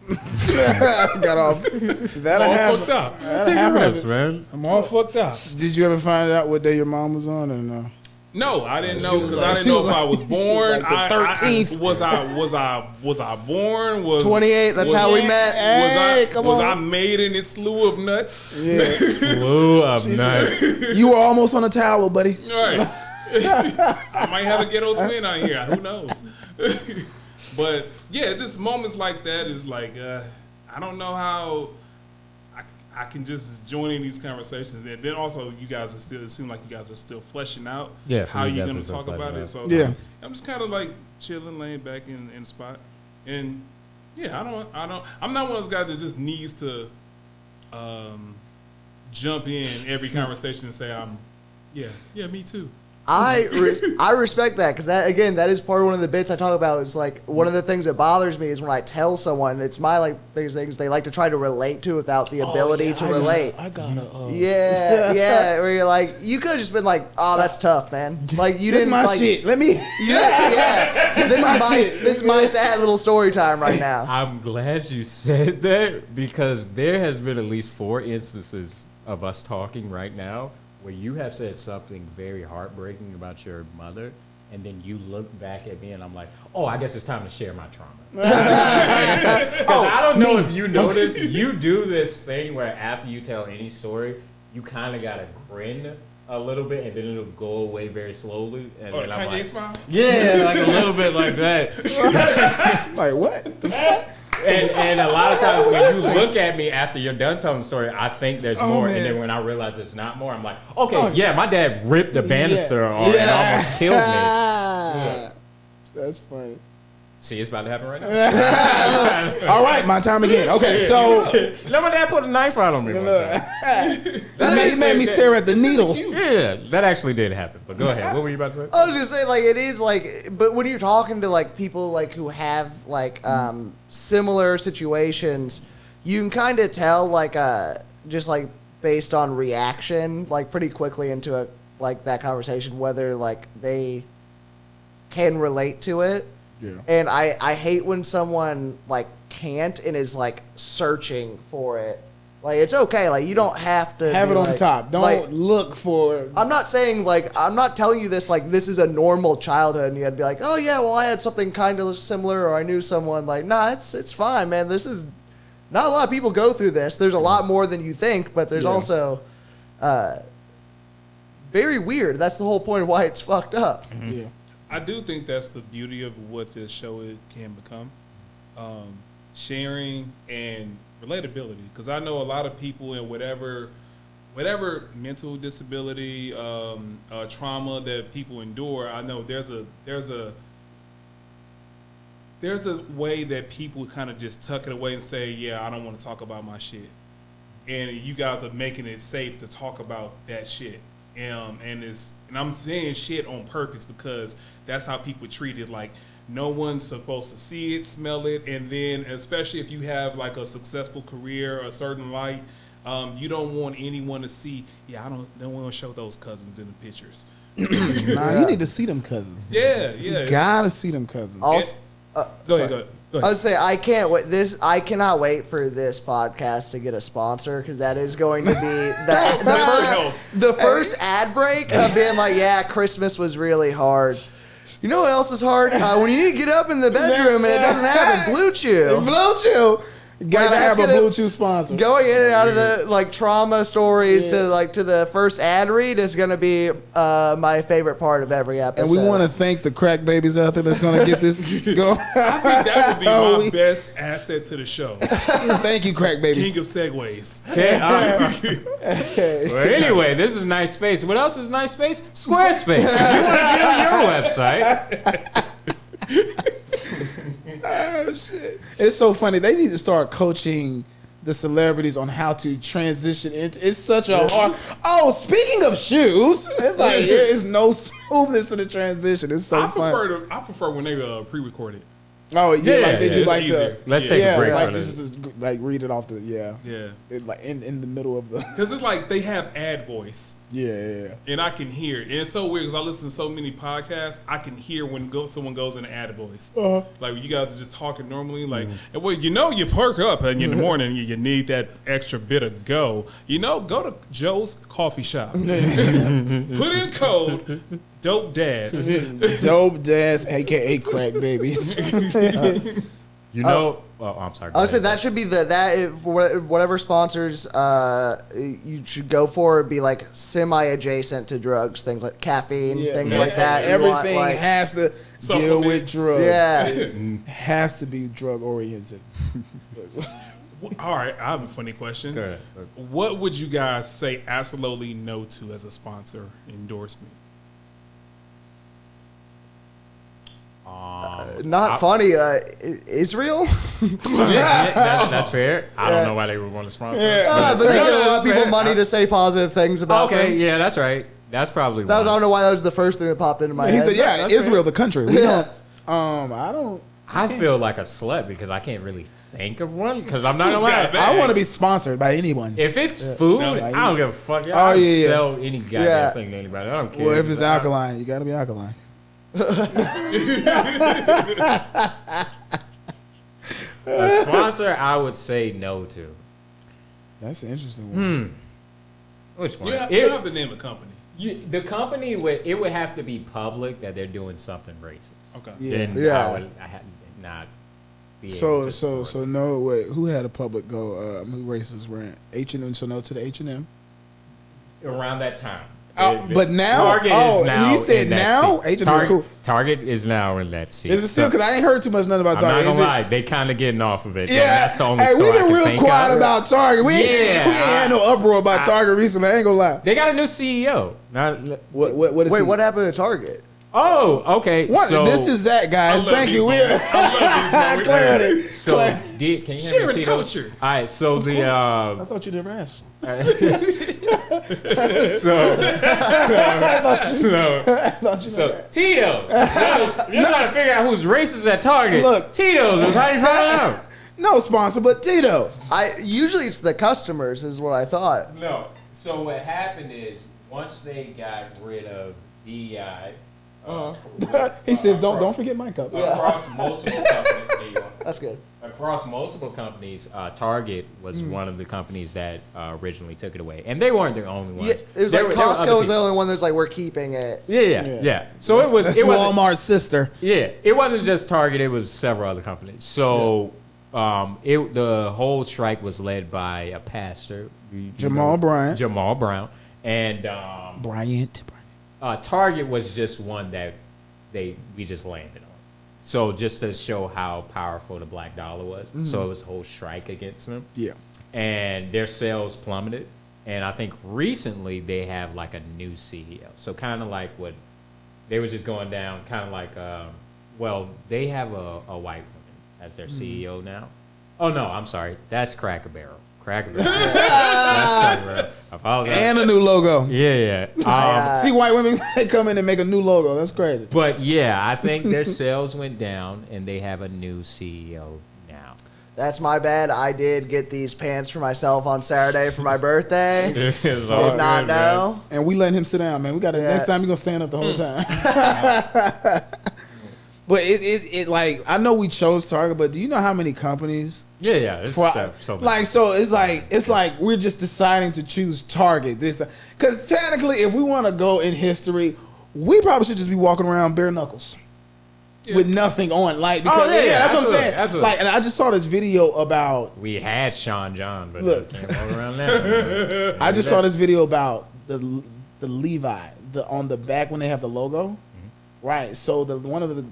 Got off. All fucked out. Take a rest, man. I'm all fucked out. Did you ever find out what day your mom was on or no? No, I didn't know because I didn't know if I was born. Like the 13th. Was I born? 28. That's how we met. Hey, Was I made in this slew of nuts? Yeah. Slew of nuts. You were almost on a towel, buddy. Right. I might have a ghetto twin out here. Who knows? But yeah, just moments like that is like I don't know how I can just join in these conversations, and then also you guys are still. It seems like you guys are still fleshing out how you're going to talk about it. So yeah, I'm just kind of like chilling, laying back in the spot, and yeah, I'm not one of those guys that just needs to jump in every conversation and say yeah, me too. I respect that because that is part of one of the bits I talk about. Is like one of the things that bothers me is when I tell someone it's my biggest things they like to try to relate to without the ability to relate. I gotta. Yeah. Where you're like, you could have just been like, oh, that's tough, man. Like you didn't. This my like, shit. Let me. Yeah. This is my sad little story time right now. I'm glad you said that because there has been at least 4 instances of us talking right now where you have said something very heartbreaking about your mother, and then you look back at me and I'm like, oh, I guess it's time to share my trauma. Because I don't know if you notice, you do this thing where after you tell any story, you kind of got to grin a little bit and then it'll go away very slowly. And then I'm Kanye like, smile? Yeah, like a little bit like that. Like what? The fuck? And a lot of times when you look at me after you're done telling the story, I think there's more. Man. And then when I realize it's not more, I'm like, okay, yeah, my dad ripped the banister off and almost killed me. Yeah. That's funny. See, it's about to happen right now. All right, my time again. Okay, so My dad put a knife out on me one time. that made me stare at the needle. Yeah, that actually did happen. But go ahead. What were you about to say? I was just saying, like, it is like, but when you're talking to like people like who have like similar situations, you can kind of tell like just like based on reaction, like pretty quickly into a like that conversation whether like they can relate to it. Yeah. And I hate when someone like can't and is like searching for it. Like it's okay. Like you don't have to Have be it on like, top. Don't like, look for. I'm not saying like I'm not telling you this like this is a normal childhood and you had to be like, oh yeah, well I had something kind of similar or I knew someone. Like nah, it's fine, man. This is not a lot of people go through this. There's a lot more than you think, but there's also very weird. That's the whole point of why it's fucked up. Yeah. I do think that's the beauty of what this show can become. Sharing and relatability. Because I know a lot of people in whatever mental disability, trauma that people endure, I know there's a way that people kind of just tuck it away and say, yeah, I don't want to talk about my shit. And you guys are making it safe to talk about that shit. And I'm saying shit on purpose because that's how people treat it. Like no one's supposed to see it, smell it, and then especially if you have like a successful career, a certain light, you don't want anyone to see. Yeah, I don't want to show those cousins in the pictures. Nah, you need to see them cousins. Yeah. You gotta see them cousins. Also, Go ahead. I would say I can't wait. I cannot wait for this podcast to get a sponsor because that is going to be the first ad break of being like, yeah, Christmas was really hard. You know what else is hard? When you need to get up in the bedroom and it doesn't happen. Blue Chew. Blue Chew. Gotta that's have a gonna- Bluetooth sponsor. Going in and out of the like trauma stories to the first ad read is gonna be my favorite part of every episode. And we want to thank the crack babies out there that's going to get this going. I think that would be my best asset to the show. Thank you, crack babies. King of segues. Okay, well, anyway, this is Nice Space. What else is Nice Space? Squarespace. If you want to build your website. Oh, shit. It's so funny. They need to start coaching the celebrities on how to transition into. It's such a hard. Oh, speaking of shoes, it's like there is no smoothness to the transition. It's so fun. I prefer when they pre-record it. Oh yeah, Yeah, like they yeah, do it's like easier. Let's take a break like for just this. like read it off the Yeah, It's like in the middle of the because it's like they have ad voice, yeah. and I can hear it. And it's so weird because I listen to so many podcasts. I can hear when someone goes in an ad voice. Like when you guys are just talking normally, like, and well, you perk up and in the morning you need that extra bit of go. Go to Joe's coffee shop. Put in code Dope Dads. Dope dads, aka crack babies. Oh, I'm sorry. I would say that should be whatever sponsors you should go for would be like semi-adjacent to drugs, things like caffeine, things like that. You want, Everything like- has to deal with Supplements. drugs. Yeah. Has to be drug oriented. All right, I have a funny question. Go ahead. What would you guys say absolutely no to as a sponsor endorsement? Not funny. Israel? That's fair. I don't know why they would want to sponsor us. But they give a lot that's of people fair. money to say positive things about Okay, them. yeah, that's right. That's probably I one. don't know why that was the first thing that popped into my He head. said, "Yeah, that's Israel, fair. the country." We Yeah. don't. I don't. I feel like a slut because I can't really think of one because I'm not Who's gonna got lie. bags? I want to be sponsored by anyone. If it's food, No, I don't give a fuck. Oh, I'll yeah. sell any goddamn Yeah. thing to anybody. I don't care. Well, if it's alkaline, you got to be alkaline. A sponsor, I would say no to. That's an interesting one. Which one? You have to name a company. The company would have to be public that they're doing something racist. Okay. Yeah. Then Yeah. I had not be able So to support it. no. Wait, who had a public go? Who races rant? H&M. So no to the H&M. around that time. But now, Target is now. he said in that now. seat. H&M, cool. Target is now in that seat. Is it still? Because I ain't heard too much nothing about I'm Target. not Is gonna it- lie, they kind of getting off of it. Yeah, That's the only hey, store we've I been can real think quiet of. about Target. We ain't had no uproar about Target recently. I ain't gonna lie. They got a new CEO. What is Wait, he? what happened to Target? Oh, okay. What? So This is Zach, guys. I love Thank these you. moments. I love these moments. Clarity. so. Can you hear Sharing me, Tito? culture. All right. So the I thought you never asked. so I thought you so never asked. Tito. You're trying to figure out who's racist at Target. Look. Tito's is how you find out. No sponsor, but Tito's. Usually it's the customers, is what I thought. No. So what happened is once they got rid of DEI. He says, "Don't forget my cup." Across multiple companies. There you go. That's good. Across multiple companies, Target was one of the companies that originally took it away, and they weren't the only ones. Yeah, it was There like were other Costco was the people. only one that's like, we're keeping it. Yeah. So it was. That's It wasn't. Walmart's sister. Yeah, it wasn't just Target. It was several other companies. So, the whole strike was led by a pastor, Jamal Bryant. Jamal Brown, and Bryant. Target was just one that we just landed on. So just to show how powerful the black dollar was. So it was a whole strike against them. Yeah. And their sales plummeted. And I think recently they have like a new CEO. So kind of like what they were just going down, kind of like, they have a white woman as their CEO now. Oh no, I'm sorry. That's Cracker Barrel. Cracker Barrel. That's Cracker Barrel. I apologize. And a new logo. Yeah. See white women they come in and make a new logo. That's crazy. But yeah, I think their sales went down and they have a new CEO now. That's my bad. I did get these pants for myself on Saturday for my birthday. It's all Did not good, man. know. And we letting him sit down, man. We got to Yeah. next time you gonna stand up the whole time. But it like I know we chose Target, but do you know how many companies? Yeah. It's so Like so, it's like we're just deciding to choose Target this time. Because technically, if we want to go in history, we probably should just be walking around bare knuckles. with nothing on, like because that's what I'm saying. Absolutely. Like, and I just saw this video about. We had Sean John, but Look. can't walk around now. I just saw this video about the Levi on the back when they have the logo, right? So one of the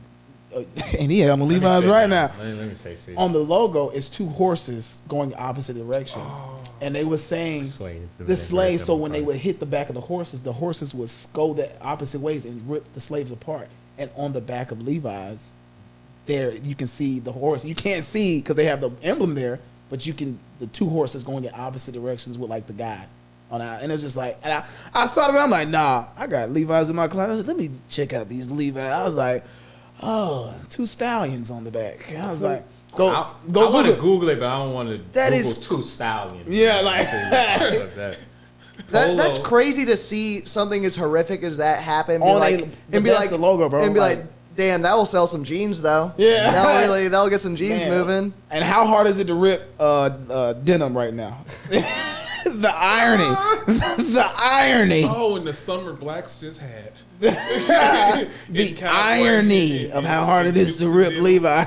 and he had on the Levi's right now. Let me say, see. On the logo is two horses going opposite directions, and they were saying the slaves. So when they would hit the back of the horses would go the opposite ways and rip the slaves apart. And on the back of Levi's, there you can see the horse. You can't see because they have the emblem there, but you can the two horses going in opposite directions with like the guy on out. And it's just like, and I saw it. I'm like, nah, I got Levi's in my closet. Let me check out these Levi's. I was like, oh, two stallions on the back. I was like, go. I want to Google it, but I don't want to Google two stallions. Yeah, like that's crazy to see something as horrific as that happen. Be like the logo, bro. And be like, damn, that will sell some jeans though. Yeah, that'll get some jeans moving. And how hard is it to rip denim right now? The irony, the irony. Oh, and the summer blacks just had the irony of how hard it is to rip Levi.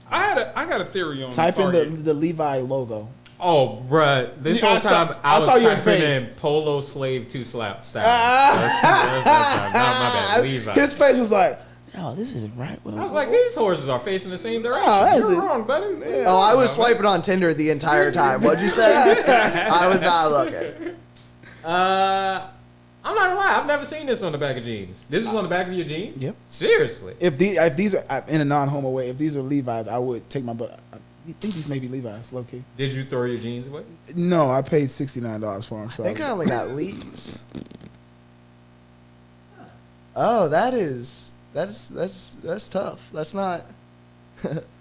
I got a theory on. Type in the Levi logo. Oh, bruh. This whole time I was saw your typing face. in Polo Slave 2 Styles. That's not my bad. Levi. His face was like, no, this isn't right. I was like, these horses are facing the same direction. You're wrong, buddy. Yeah. Oh, I was swiping on Tinder the entire time. What'd you say? I was not looking. I'm not gonna lie. I've never seen this on the back of jeans. This is on the back of your jeans? Yep. Seriously. If these are in a non-homo way, if these are Levi's, I would take my butt. I think these may be Levi's, low key. Did you throw your jeans away? No, I paid $69 for them. So I think I only got Lee's. Oh, that's tough. That's not.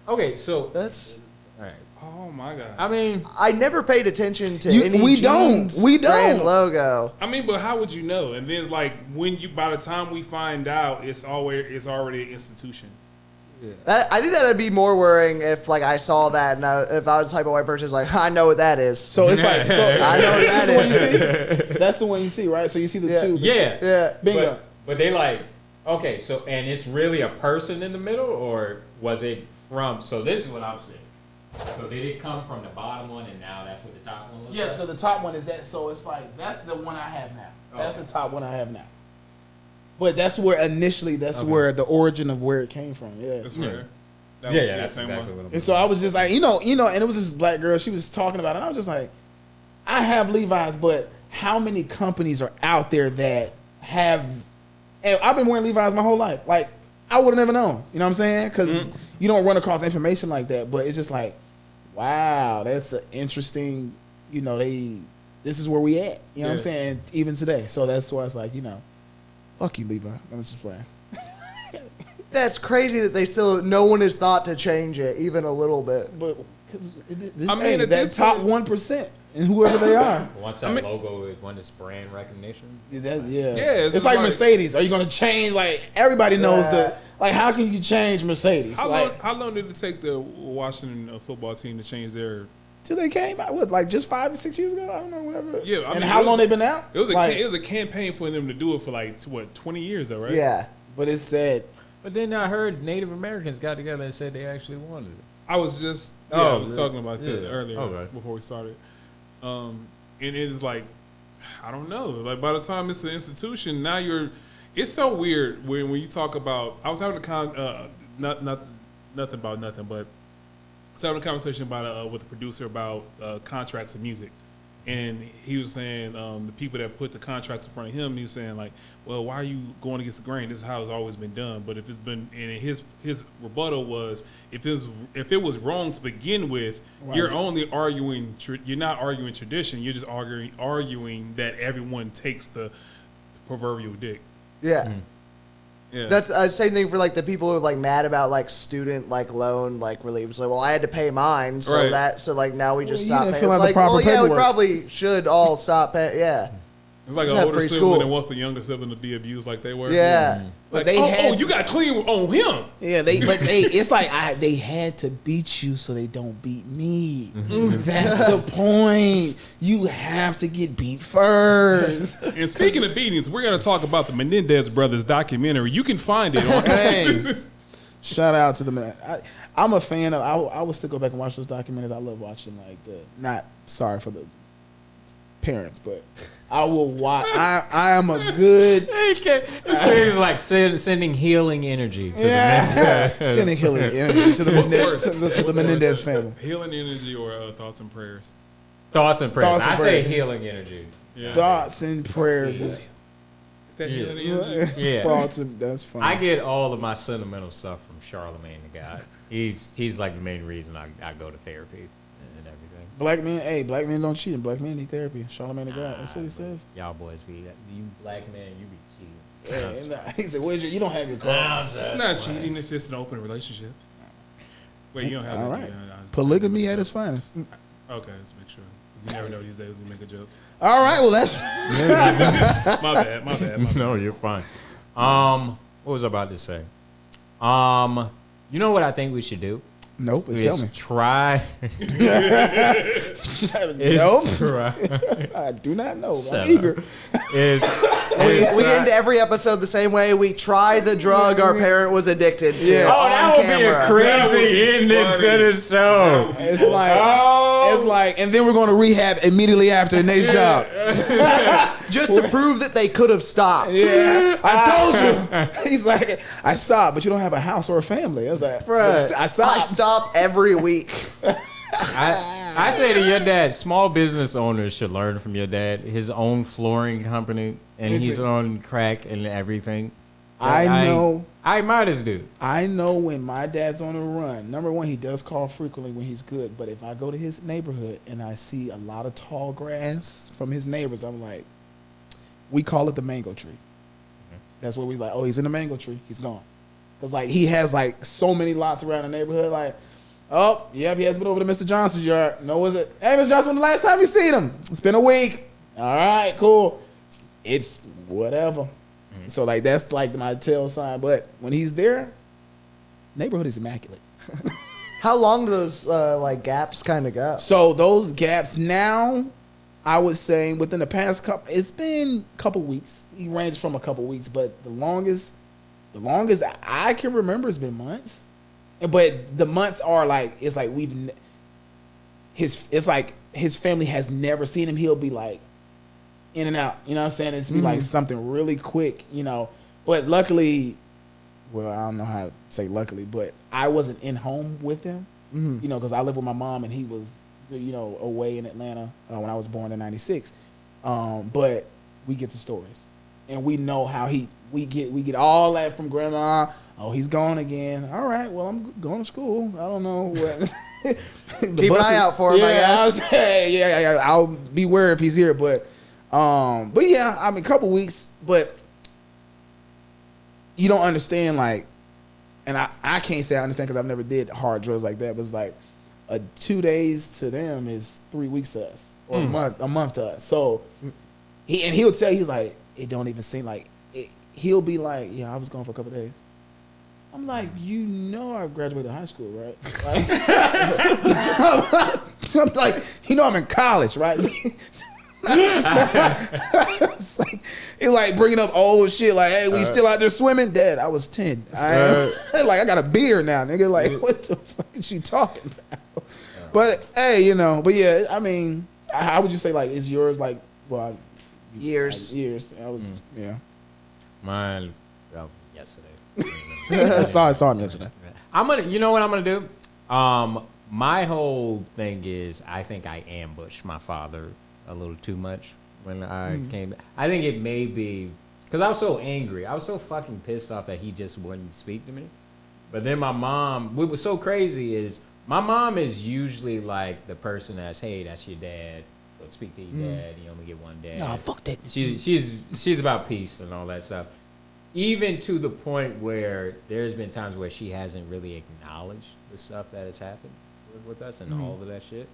Okay, so That's. all right. Oh my god. I mean, I never paid attention to any we jeans don't brand logo. I mean, but how would you know? And then it's like by the time we find out, it's already an institution. I think that'd be more worrying if like I saw that and if I was the type of white person like I know what that is. So it's like I know what that is. That's the one you see, right? So you see the two. yeah. Bingo. But they like, okay, so, and it's really a person in the middle, or was it from, so this is what I'm saying. So did it come from the bottom one, and now that's what the top one looks like? Yeah, so the top one is that. So it's like, that's the one I have now. That's the top one I have now. But that's where initially, where the origin of where it came from. Yeah. That's where. That's exactly what I'm And so I was just like, you know, and it was this black girl, she was talking about it. And I was just like, I have Levi's, but how many companies are out there that have, and I've been wearing Levi's my whole life. Like, I would have never known. You know what I'm saying? Because you don't run across information like that. But it's just like, wow, that's an interesting, you know, this is where we at. You know what I'm saying? Even today. So that's why it's like, you know, fuck you, Levi. I'm just playing. That's crazy that no one has thought to change it even a little bit. But I mean, at that this top point- 1% and whoever they are. Once that logo, when it's brand recognition. It's like Mercedes. Are you going to change? Like, everybody knows like, how can you change Mercedes? How long did it take the Washington football team to change their? Till they came out, like just 5 or 6 years ago? I don't know, whatever. Yeah, I and mean, how long they been out? It was a campaign for them to do it for like 20 years though, right? Yeah, but it's sad. But then I heard Native Americans got together and said they actually wanted it. I was just I was talking about that earlier before we started. And it is like, I don't know. Like by the time it's an institution, now it's so weird when you talk about. I was having nothing about nothing, but I was having a conversation about with a producer about contracts of music, and he was saying the people that put the contracts in front of him, he was saying like, well, why are you going against the grain? This is how it's always been done. But if it's been, and his rebuttal was, if it was wrong to begin with, you're only arguing. You're not arguing tradition. You're just arguing that everyone takes the proverbial dick. Yeah. Mm. Yeah. That's the same thing for like the people who are like mad about like student like loan like relief. It's like, well, I had to pay mine, so like now we just stop paying. fill out It's the like, proper well, yeah, we paperwork. probably should all stop paying. Yeah. It's like an Have older free sibling school. that wants the younger sibling to be abused like they were. Yeah. Like, they had you got clean on him. Yeah, it's like they had to beat you so they don't beat me. That's the point. You have to get beat first. And speaking of beatings, we're going to talk about the Menendez brothers documentary. You can find it on. Hey, shout out to the man. I'm a fan of. I will still go back and watch those documentaries. I love watching like the. Not sorry for the parents, but I will watch. I am a good. It's like sending healing energy to Sending healing energy to the Menendez family. Healing energy or thoughts and prayers. Thoughts and prayers. Thoughts and I prayers. say healing energy. Yeah. Thoughts and prayers. Is that healing energy? Yeah. Thoughts and that's fine. I get all of my sentimental stuff from Charlemagne the God. He's like the main reason I go to therapy and everything. Black men don't cheat and black men need therapy. Charlemagne the God. That's what he says. Y'all boys be you black men, you be cheating. Yeah, he said, "Where's your? You don't have your car." It's not cheating if it's an open relationship. Wait, you don't have All that? right. Yeah, Polygamy at its finest. Okay, let's make sure. 'Cause you never know these days when you make a joke. All right, well that's My bad. No, you're fine. What was I about to say? You know what I think we should do? nope. Tell Is me. try. Nope. Try. I do not know. Shut I'm up. eager. Is We end every episode the same way. We try the drug our parent was addicted to. Yeah. Oh, that on would be a camera. crazy ending funny. to the show. It's like, and then we're going to rehab immediately after Nate's job. Just to prove that they could have stopped. Yeah, I told you. He's like, I stopped, but you don't have a house or a family. I was like, Bruh. I stopped. I stop every week. I say to your dad, small business owners should learn from your dad. His own flooring company, and It's he's a- on crack and everything. I know. I might as do. I know when my dad's on the run. Number one, he does call frequently when he's good. But if I go to his neighborhood and I see a lot of tall grass from his neighbors, I'm like, we call it the mango tree. That's what we like. Oh, he's in the mango tree. He's gone. Because like he has like so many lots around the neighborhood. Like, oh, yep, he has been over to Mr. Johnson's yard. No, was it? Hey, Mr. Johnson, when the last time you seen him? It's been a week. All right, cool. It's whatever. So like that's like my tell sign. But when he's there, neighborhood is immaculate. How long do those like gaps kind of go? So those gaps now, I would say within the past couple, it's been a couple weeks. He ranges from a couple weeks, but the longest I can remember has been months. But the months are like it's like it's like his family has never seen him. He'll be like in and out. You know what I'm saying? It's be like something really quick. You know, but luckily, well, I don't know how to say luckily, but I wasn't in home with him. You know, because I lived with my mom and he was, you know, away in Atlanta when I was born in '96. But we get the stories, and we know how we get all that from grandma. Oh, he's gone again. All right, well, I'm going to school. I don't know what. Keep an eye out for him, I guess. I'll be aware if he's here, but yeah, I mean, a couple weeks, but you don't understand, like, and I can't say I understand because I've never did hard drugs like that, but it's like 2 days to them is 3 weeks to us, or a month to us. So he'll tell you, he's like, it don't even seem like it. He'll be like, yeah, I was gone for a couple days. I'm like, you know, I graduated high school, right? I'm like, you know, I'm in college, right? It's like bringing up old shit. Like, hey, we still out there swimming? Dad, I was 10. I got a beard now, nigga. Like, what the fuck is you talking about? But hey, you know. But yeah, I mean, how would you say like is yours like? Well, Years. Years. I was Mine, yesterday. I saw him yesterday. You know what I'm gonna do? My whole thing is, I think I ambushed my father a little too much when I came. I think it may be because I was so angry. I was so fucking pissed off that he just wouldn't speak to me. But then my mom, what was so crazy is my mom is usually like the person that's, hey, that's your dad. Go speak to your dad. You only get one dad. Nah, fuck that. She's about peace and all that stuff. Even to the point where there's been times where she hasn't really acknowledged the stuff that has happened with us and all of that shit.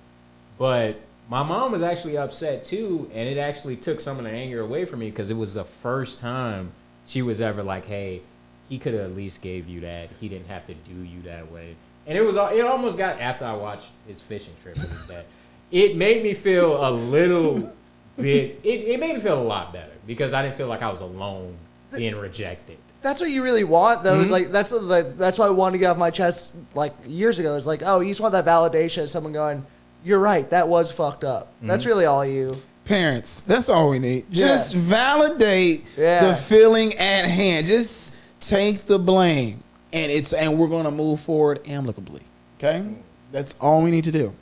But my mom was actually upset too, and it actually took some of the anger away from me because it was the first time she was ever like, "Hey, he could have at least gave you that. He didn't have to do you that way." And it almost got after I watched his fishing trip with his dad. It made me feel a little bit. It made me feel a lot better because I didn't feel like I was alone being rejected. That's what you really want, though. It's like that's why I wanted to get off my chest like years ago. It's like, oh, you just want that validation of someone going, "You're right, that was fucked up." That's really all you. Parents, that's all we need. Just validate the feeling at hand. Just take the blame, and we're gonna move forward amicably. Okay, that's all we need to do.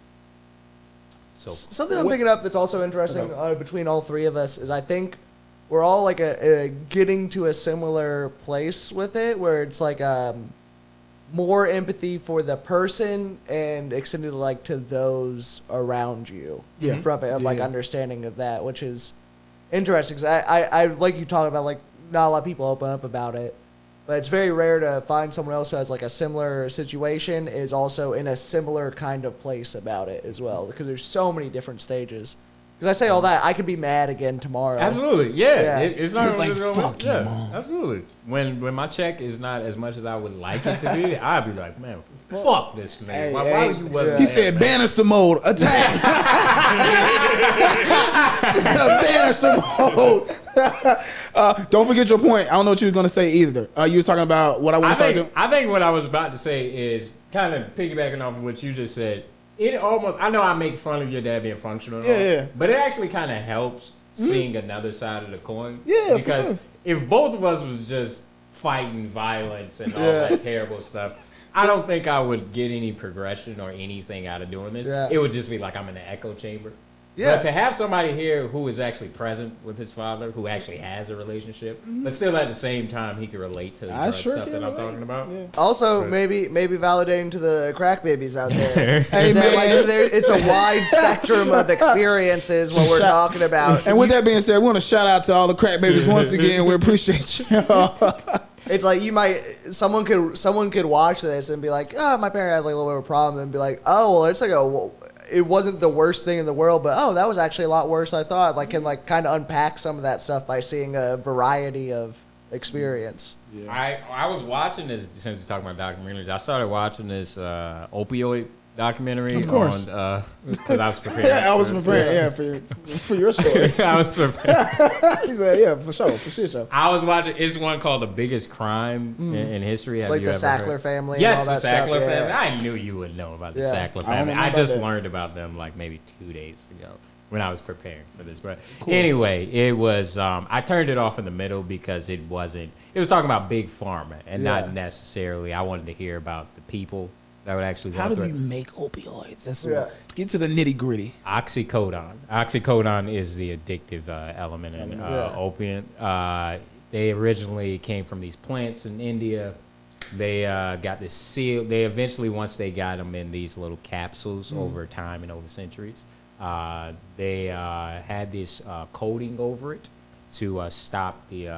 So Something I'm picking up that's also interesting between all three of us is I think we're all like getting to a similar place with it, where it's like more empathy for the person and extended like to those around you. From it, like understanding of that, which is interesting. 'Cause I like you talking about like not a lot of people open up about it. But it's very rare to find someone else who has like a similar situation is also in a similar kind of place about it as well, because there's so many different stages. Because I say all that, I could be mad again tomorrow. Absolutely, yeah. It's not It's like, fuck you, Mom. Absolutely. When my check is not as much as I would like it to be, I'd be like, man, fuck this nigga. Why you wasn't He there, said, man? banister mode, attack. Banister mode. Don't forget your point. I don't know what you were going to say either. You was talking about what I want to start doing. I think what I was about to say is kind of piggybacking off of what you just said. It almost, I know I make fun of your dad being functional and all, but it actually kind of helps seeing another side of the coin. Yeah, because for sure. if both of us was just fighting violence and all that terrible stuff, I don't think I would get any progression or anything out of doing this. Yeah. It would just be like I'm in the echo chamber. Yeah. But to have somebody here who is actually present with his father, who actually has a relationship, but still at the same time he can relate to the drug stuff that I'm talking about. Yeah. Also, maybe validating to the crack babies out there. Hey, that, man. like, it's a wide spectrum of experiences what we're talking about. And with that being said, we want to shout out to all the crack babies once again. We appreciate you. It's like someone could watch this and be like, oh, my parent had like a little bit of a problem, and be like, oh, well, it's like it wasn't the worst thing in the world, but oh, that was actually a lot worse than I thought. Like, can like kind of unpack some of that stuff by seeing a variety of experience. Yeah. I was watching this, since you're talking about documentaries, I started watching this opioid documentary. Of course. Because I was prepared. I was prepared, for your story. I was prepared. He said, yeah, for sure. I was watching, it's one called The Biggest Crime in History. Have Like you the ever Sackler heard? family. Yes, and all the that Sackler stuff. family. Yeah. I knew you would know about the Yeah. Sackler I don't family. know I about just that. learned about them like maybe 2 days ago when I was preparing for this. But anyway, it was, I turned it off in the middle because it was talking about big pharma and not necessarily, I wanted to hear about the people that would actually go How do through we it. make opioids? That's what, get to the nitty gritty. Oxycodone. Oxycodone is the addictive element in opiate. They originally came from these plants in India. They got this seal. They eventually, once they got them in these little capsules over time and over centuries, they had this coating over it to stop the,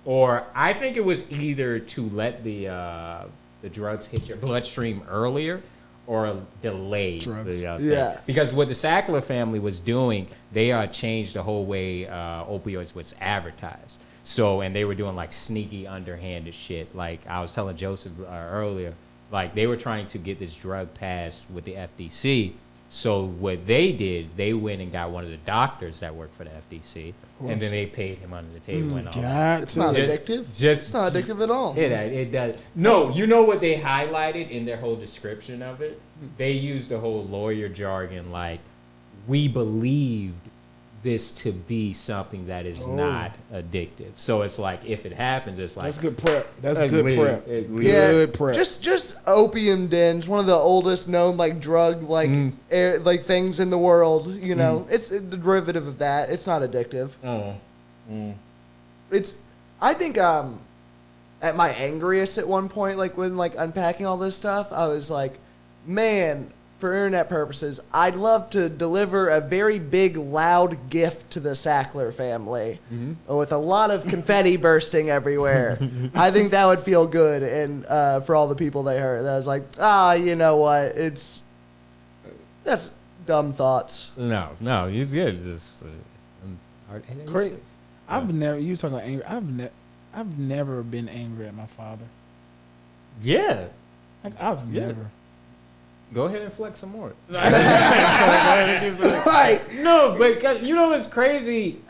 or I think it was either to let the drugs hit your bloodstream earlier or delay Drugs. the thing. Because what the Sackler family was doing, they changed the whole way opioids was advertised. So, and they were doing like sneaky, underhanded shit. Like I was telling Joseph earlier, like they were trying to get this drug passed with the FDC. So what they did, they went and got one of the doctors that worked for the FDC, and then they paid him under the table and all that. It's not addictive. It's not addictive at all. It does. No, you know what they highlighted in their whole description of it? They used the whole lawyer jargon, like, we believed this to be something that is not addictive. So it's like, if it happens, it's like... That's good prep. That's like, good we- prep. Yeah, Good prep. just opium dens, one of the oldest known like drug like like things in the world. You know, it's a derivative of that. It's not addictive. It's, I think, at my angriest at one point, like when like unpacking all this stuff, I was like, man, for internet purposes, I'd love to deliver a very big, loud gift to the Sackler family with a lot of confetti bursting everywhere. I think that would feel good, and for all the people they hurt, that was like, you know what? That's dumb thoughts. No, he's good. Just Crazy. I've never. You talking about anger? I've never been angry at my father. Yeah. I've never. Go ahead and flex some more. Like, No, but you know what's crazy?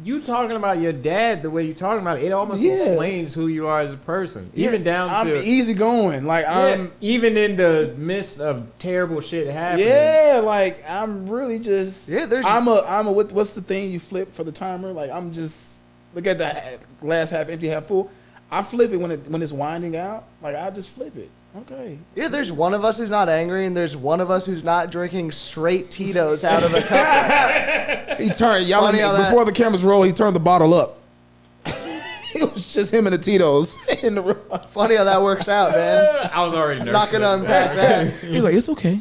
You talking about your dad the way you talking about it almost explains who you are as a person. Even down to I'm easy going. Like I'm even in the midst of terrible shit happening. Yeah, like I'm really just there's I'm a what's the thing you flip for the timer? Like I'm just look at the glass half empty, half full. I flip it when it's winding out. Like I just flip it. Okay. Yeah, there's one of us who's not angry, and there's one of us who's not drinking straight Tito's out of a cup. He turned before the cameras roll. He turned the bottle up. It was just him and the Tito's in the room. Funny how that works out, man. I was already nervous. Not gonna unpack that. He's like, it's okay.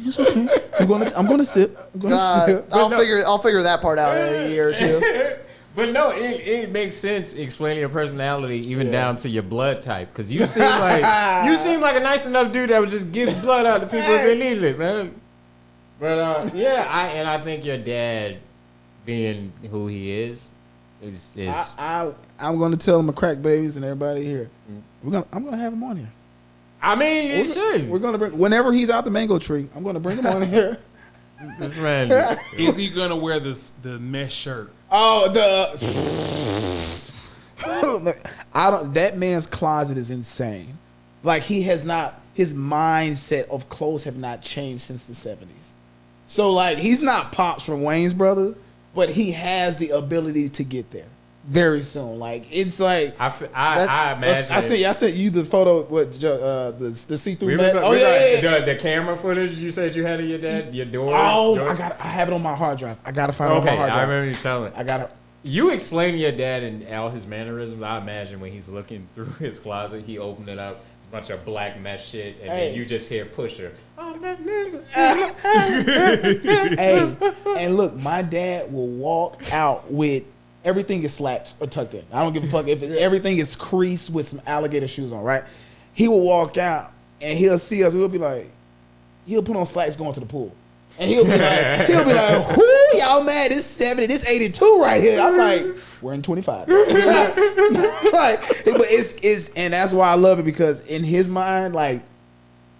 I'm gonna sip. I'll figure that part out in a year or two. But no, it makes sense explaining your personality even down to your blood type, because you seem like a nice enough dude that would just give blood out to people if they needed it, man. But I think your dad, being who he is I'm gonna tell my crack babies and everybody here. I'm gonna have him on here. I mean, you should. We're gonna bring whenever he's out the mango tree. I'm gonna bring him on here. This man, is he gonna wear the mesh shirt? Oh, that man's closet is insane. Like his mindset of clothes have not changed since the 70s. So like he's not Pops from Wayne's Brothers, but he has the ability to get there very soon. Like it's like I imagine. I sent you the photo with the see-through. The camera footage you said you had of your dad, your door. Oh, I have it on my hard drive. I gotta find it on my hard drive. I remember you telling. I gotta. You explaining your dad and all his mannerisms. I imagine when he's looking through his closet, he opened it up. It's a bunch of black mesh shit, and then you just hear Pusher. Oh, that nigga. Hey, and look, my dad will walk out with everything is slapped or tucked in. I don't give a fuck if everything is creased with some alligator shoes on. Right? He will walk out and he'll see us. We'll be like, he'll put on slacks going to the pool. And he'll be like, who y'all mad? This 70, this 82 right here. I'm like, we're in 25. But it's and that's why I love it, because in his mind, like,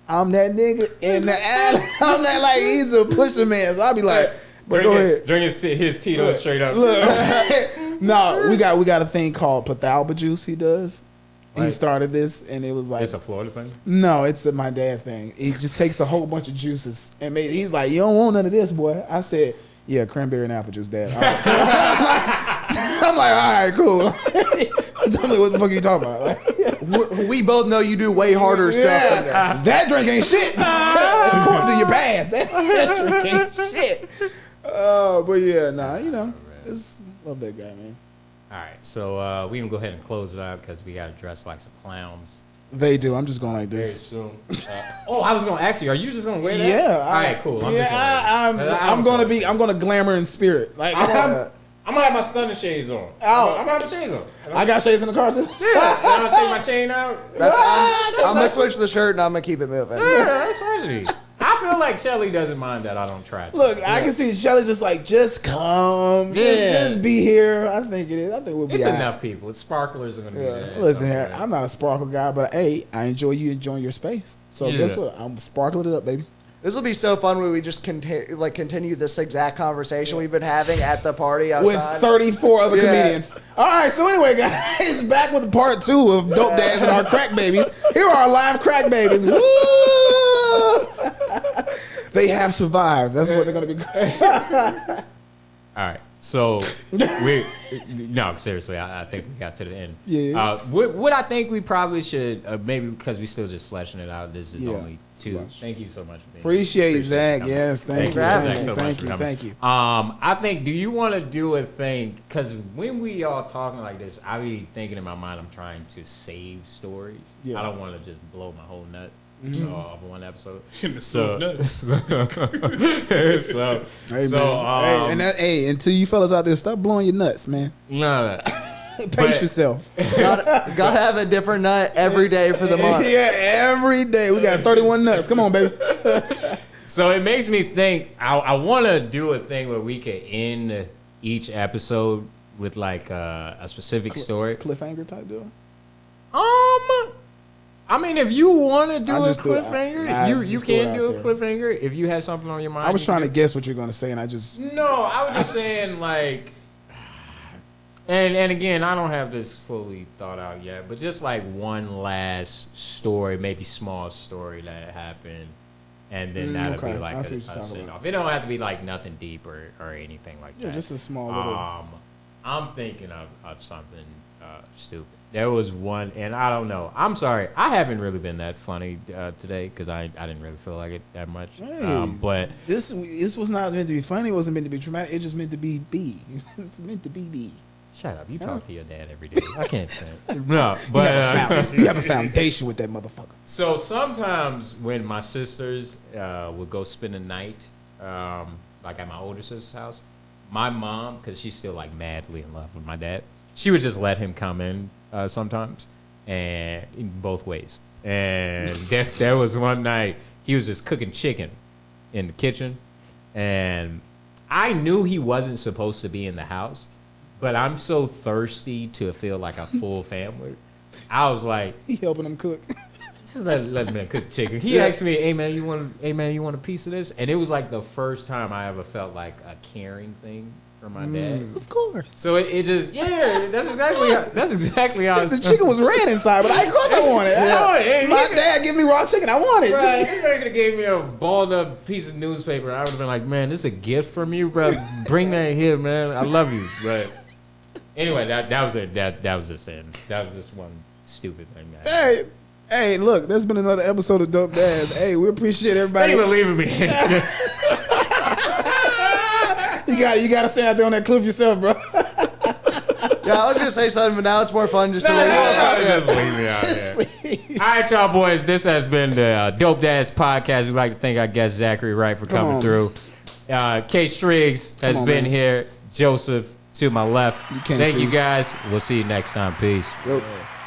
I'm that nigga, and I'm that like he's a pusher man. So I'll be like, but go ahead. Drink his Tito straight up. No, we got a thing called Pathalba juice he does. He started this, and it was like... It's a Florida thing? No, it's my dad thing. He just takes a whole bunch of juices, and he's like, you don't want none of this, boy. I said, yeah, cranberry and apple juice, Dad. All right. I'm like, all right, cool. Tell me what the fuck are you talking about? Like, we both know you do way harder stuff than this. That drink ain't shit. According to your past, that drink ain't shit. But yeah, love that guy, man. All right, so we can go ahead and close it out because we got to dress like some clowns. They do. I'm just going like this. Very soon. I was going to ask you, are you just going to wear that? Yeah. All right, cool. I'm going to glamour in spirit. Like I'm going to have my stunner shades on. Oh. I'm going to have the shades on. I got shades in the car too. Yeah, I'm going to take my chain out. I'm going to switch the shirt and I'm going to keep it moving. Yeah, that's crazy. I feel like Shelly doesn't mind that I don't try. Look, I can see Shelly's just like, just come. Just be here. I think it is. I think we'll be It's right. enough people. Sparklers are going to be there. Listen here, I'm not a sparkle guy, but hey, I enjoy you enjoying your space. So guess what? I'm sparkling it up, baby. This will be so fun when we just continue this exact conversation we've been having at the party outside. With 34 other comedians. All right, so anyway, guys, back with part 2 of Dope Dads and our crack babies. Here are our live crack babies. Woo! They have survived. That's what they're going to be. All right. So, no, seriously, I think we got to the end. Yeah. What I think we probably should, maybe because we still just fleshing it out, this is only 2. Thank you so much for being Appreciate here. Zach. Yes, thank you. Thank you. I think, do you want to do a thing, because when we all talking like this, I be thinking in my mind, I'm trying to save stories. Yeah. I don't want to just blow my whole nut. Off one episode. Until you fellas out there, stop blowing your nuts, man. No. Pace yourself. Gotta have a different nut every day for the month. Yeah, every day. We got 31 nuts. Come on, baby. So it makes me think. I want to do a thing where we could end each episode with like a specific story. Cliffhanger type deal. I mean, if you want to do I a just threw it- cliffhanger, I you just threw it can out do a there. cliffhanger if you had something on your mind. I was you trying to can- guess what you're gonna say, and I just No, I was just saying like, and again, I don't have this fully thought out yet, but just like one last story, maybe small story that happened, and then that'll okay. be like I see a what you're talking send about. off. It don't have to be like nothing deep or anything like yeah, that. just a small little. I'm thinking of something stupid. There was one, and I don't know. I'm sorry. I haven't really been that funny today because I didn't really feel like it that much. Hey. But This was not meant to be funny. It wasn't meant to be dramatic. It just meant to be B. It's meant to be B. shut up. You talk to your dad every day. I can't say it. No, but You have a foundation with that motherfucker. so sometimes when my sisters would go spend the night, like at my older sister's house, my mom, because she's still like madly in love with my dad, she would just let him come in sometimes, and in both ways. And there was one night he was just cooking chicken in the kitchen, and I knew he wasn't supposed to be in the house, but I'm so thirsty to feel like a full family. I was like, He helping him cook. just let me cook chicken. He asked me, "Hey man, you want a piece of this?" And it was like the first time I ever felt like a caring thing from my dad. Of course. So it just that's exactly how The chicken was red inside, but of course I want it. Yeah, My dad give me raw chicken. I want it. Right, Just- this man could have gave me a balled up piece of newspaper. I would have been like, man, this is a gift from you, bro. Bring that here, man. I love you. But anyway, that was it. That was just it. That was just one stupid thing. Hey, look, there's been another episode of Dope Dads. Hey, we appreciate everybody. Thank you for leaving me. You got to stay out there on that cliff yourself, bro. Yeah, I was gonna say something, but now it's more fun just to leave. Just leave me out here. All right, y'all boys. This has been the Dope Dads podcast. We'd like to thank our guest Zachary Wright for coming on. through. K Striggs has on, been man. here. Joseph to my left. can't Thank see. you guys. We'll see you next time. Peace. Yo.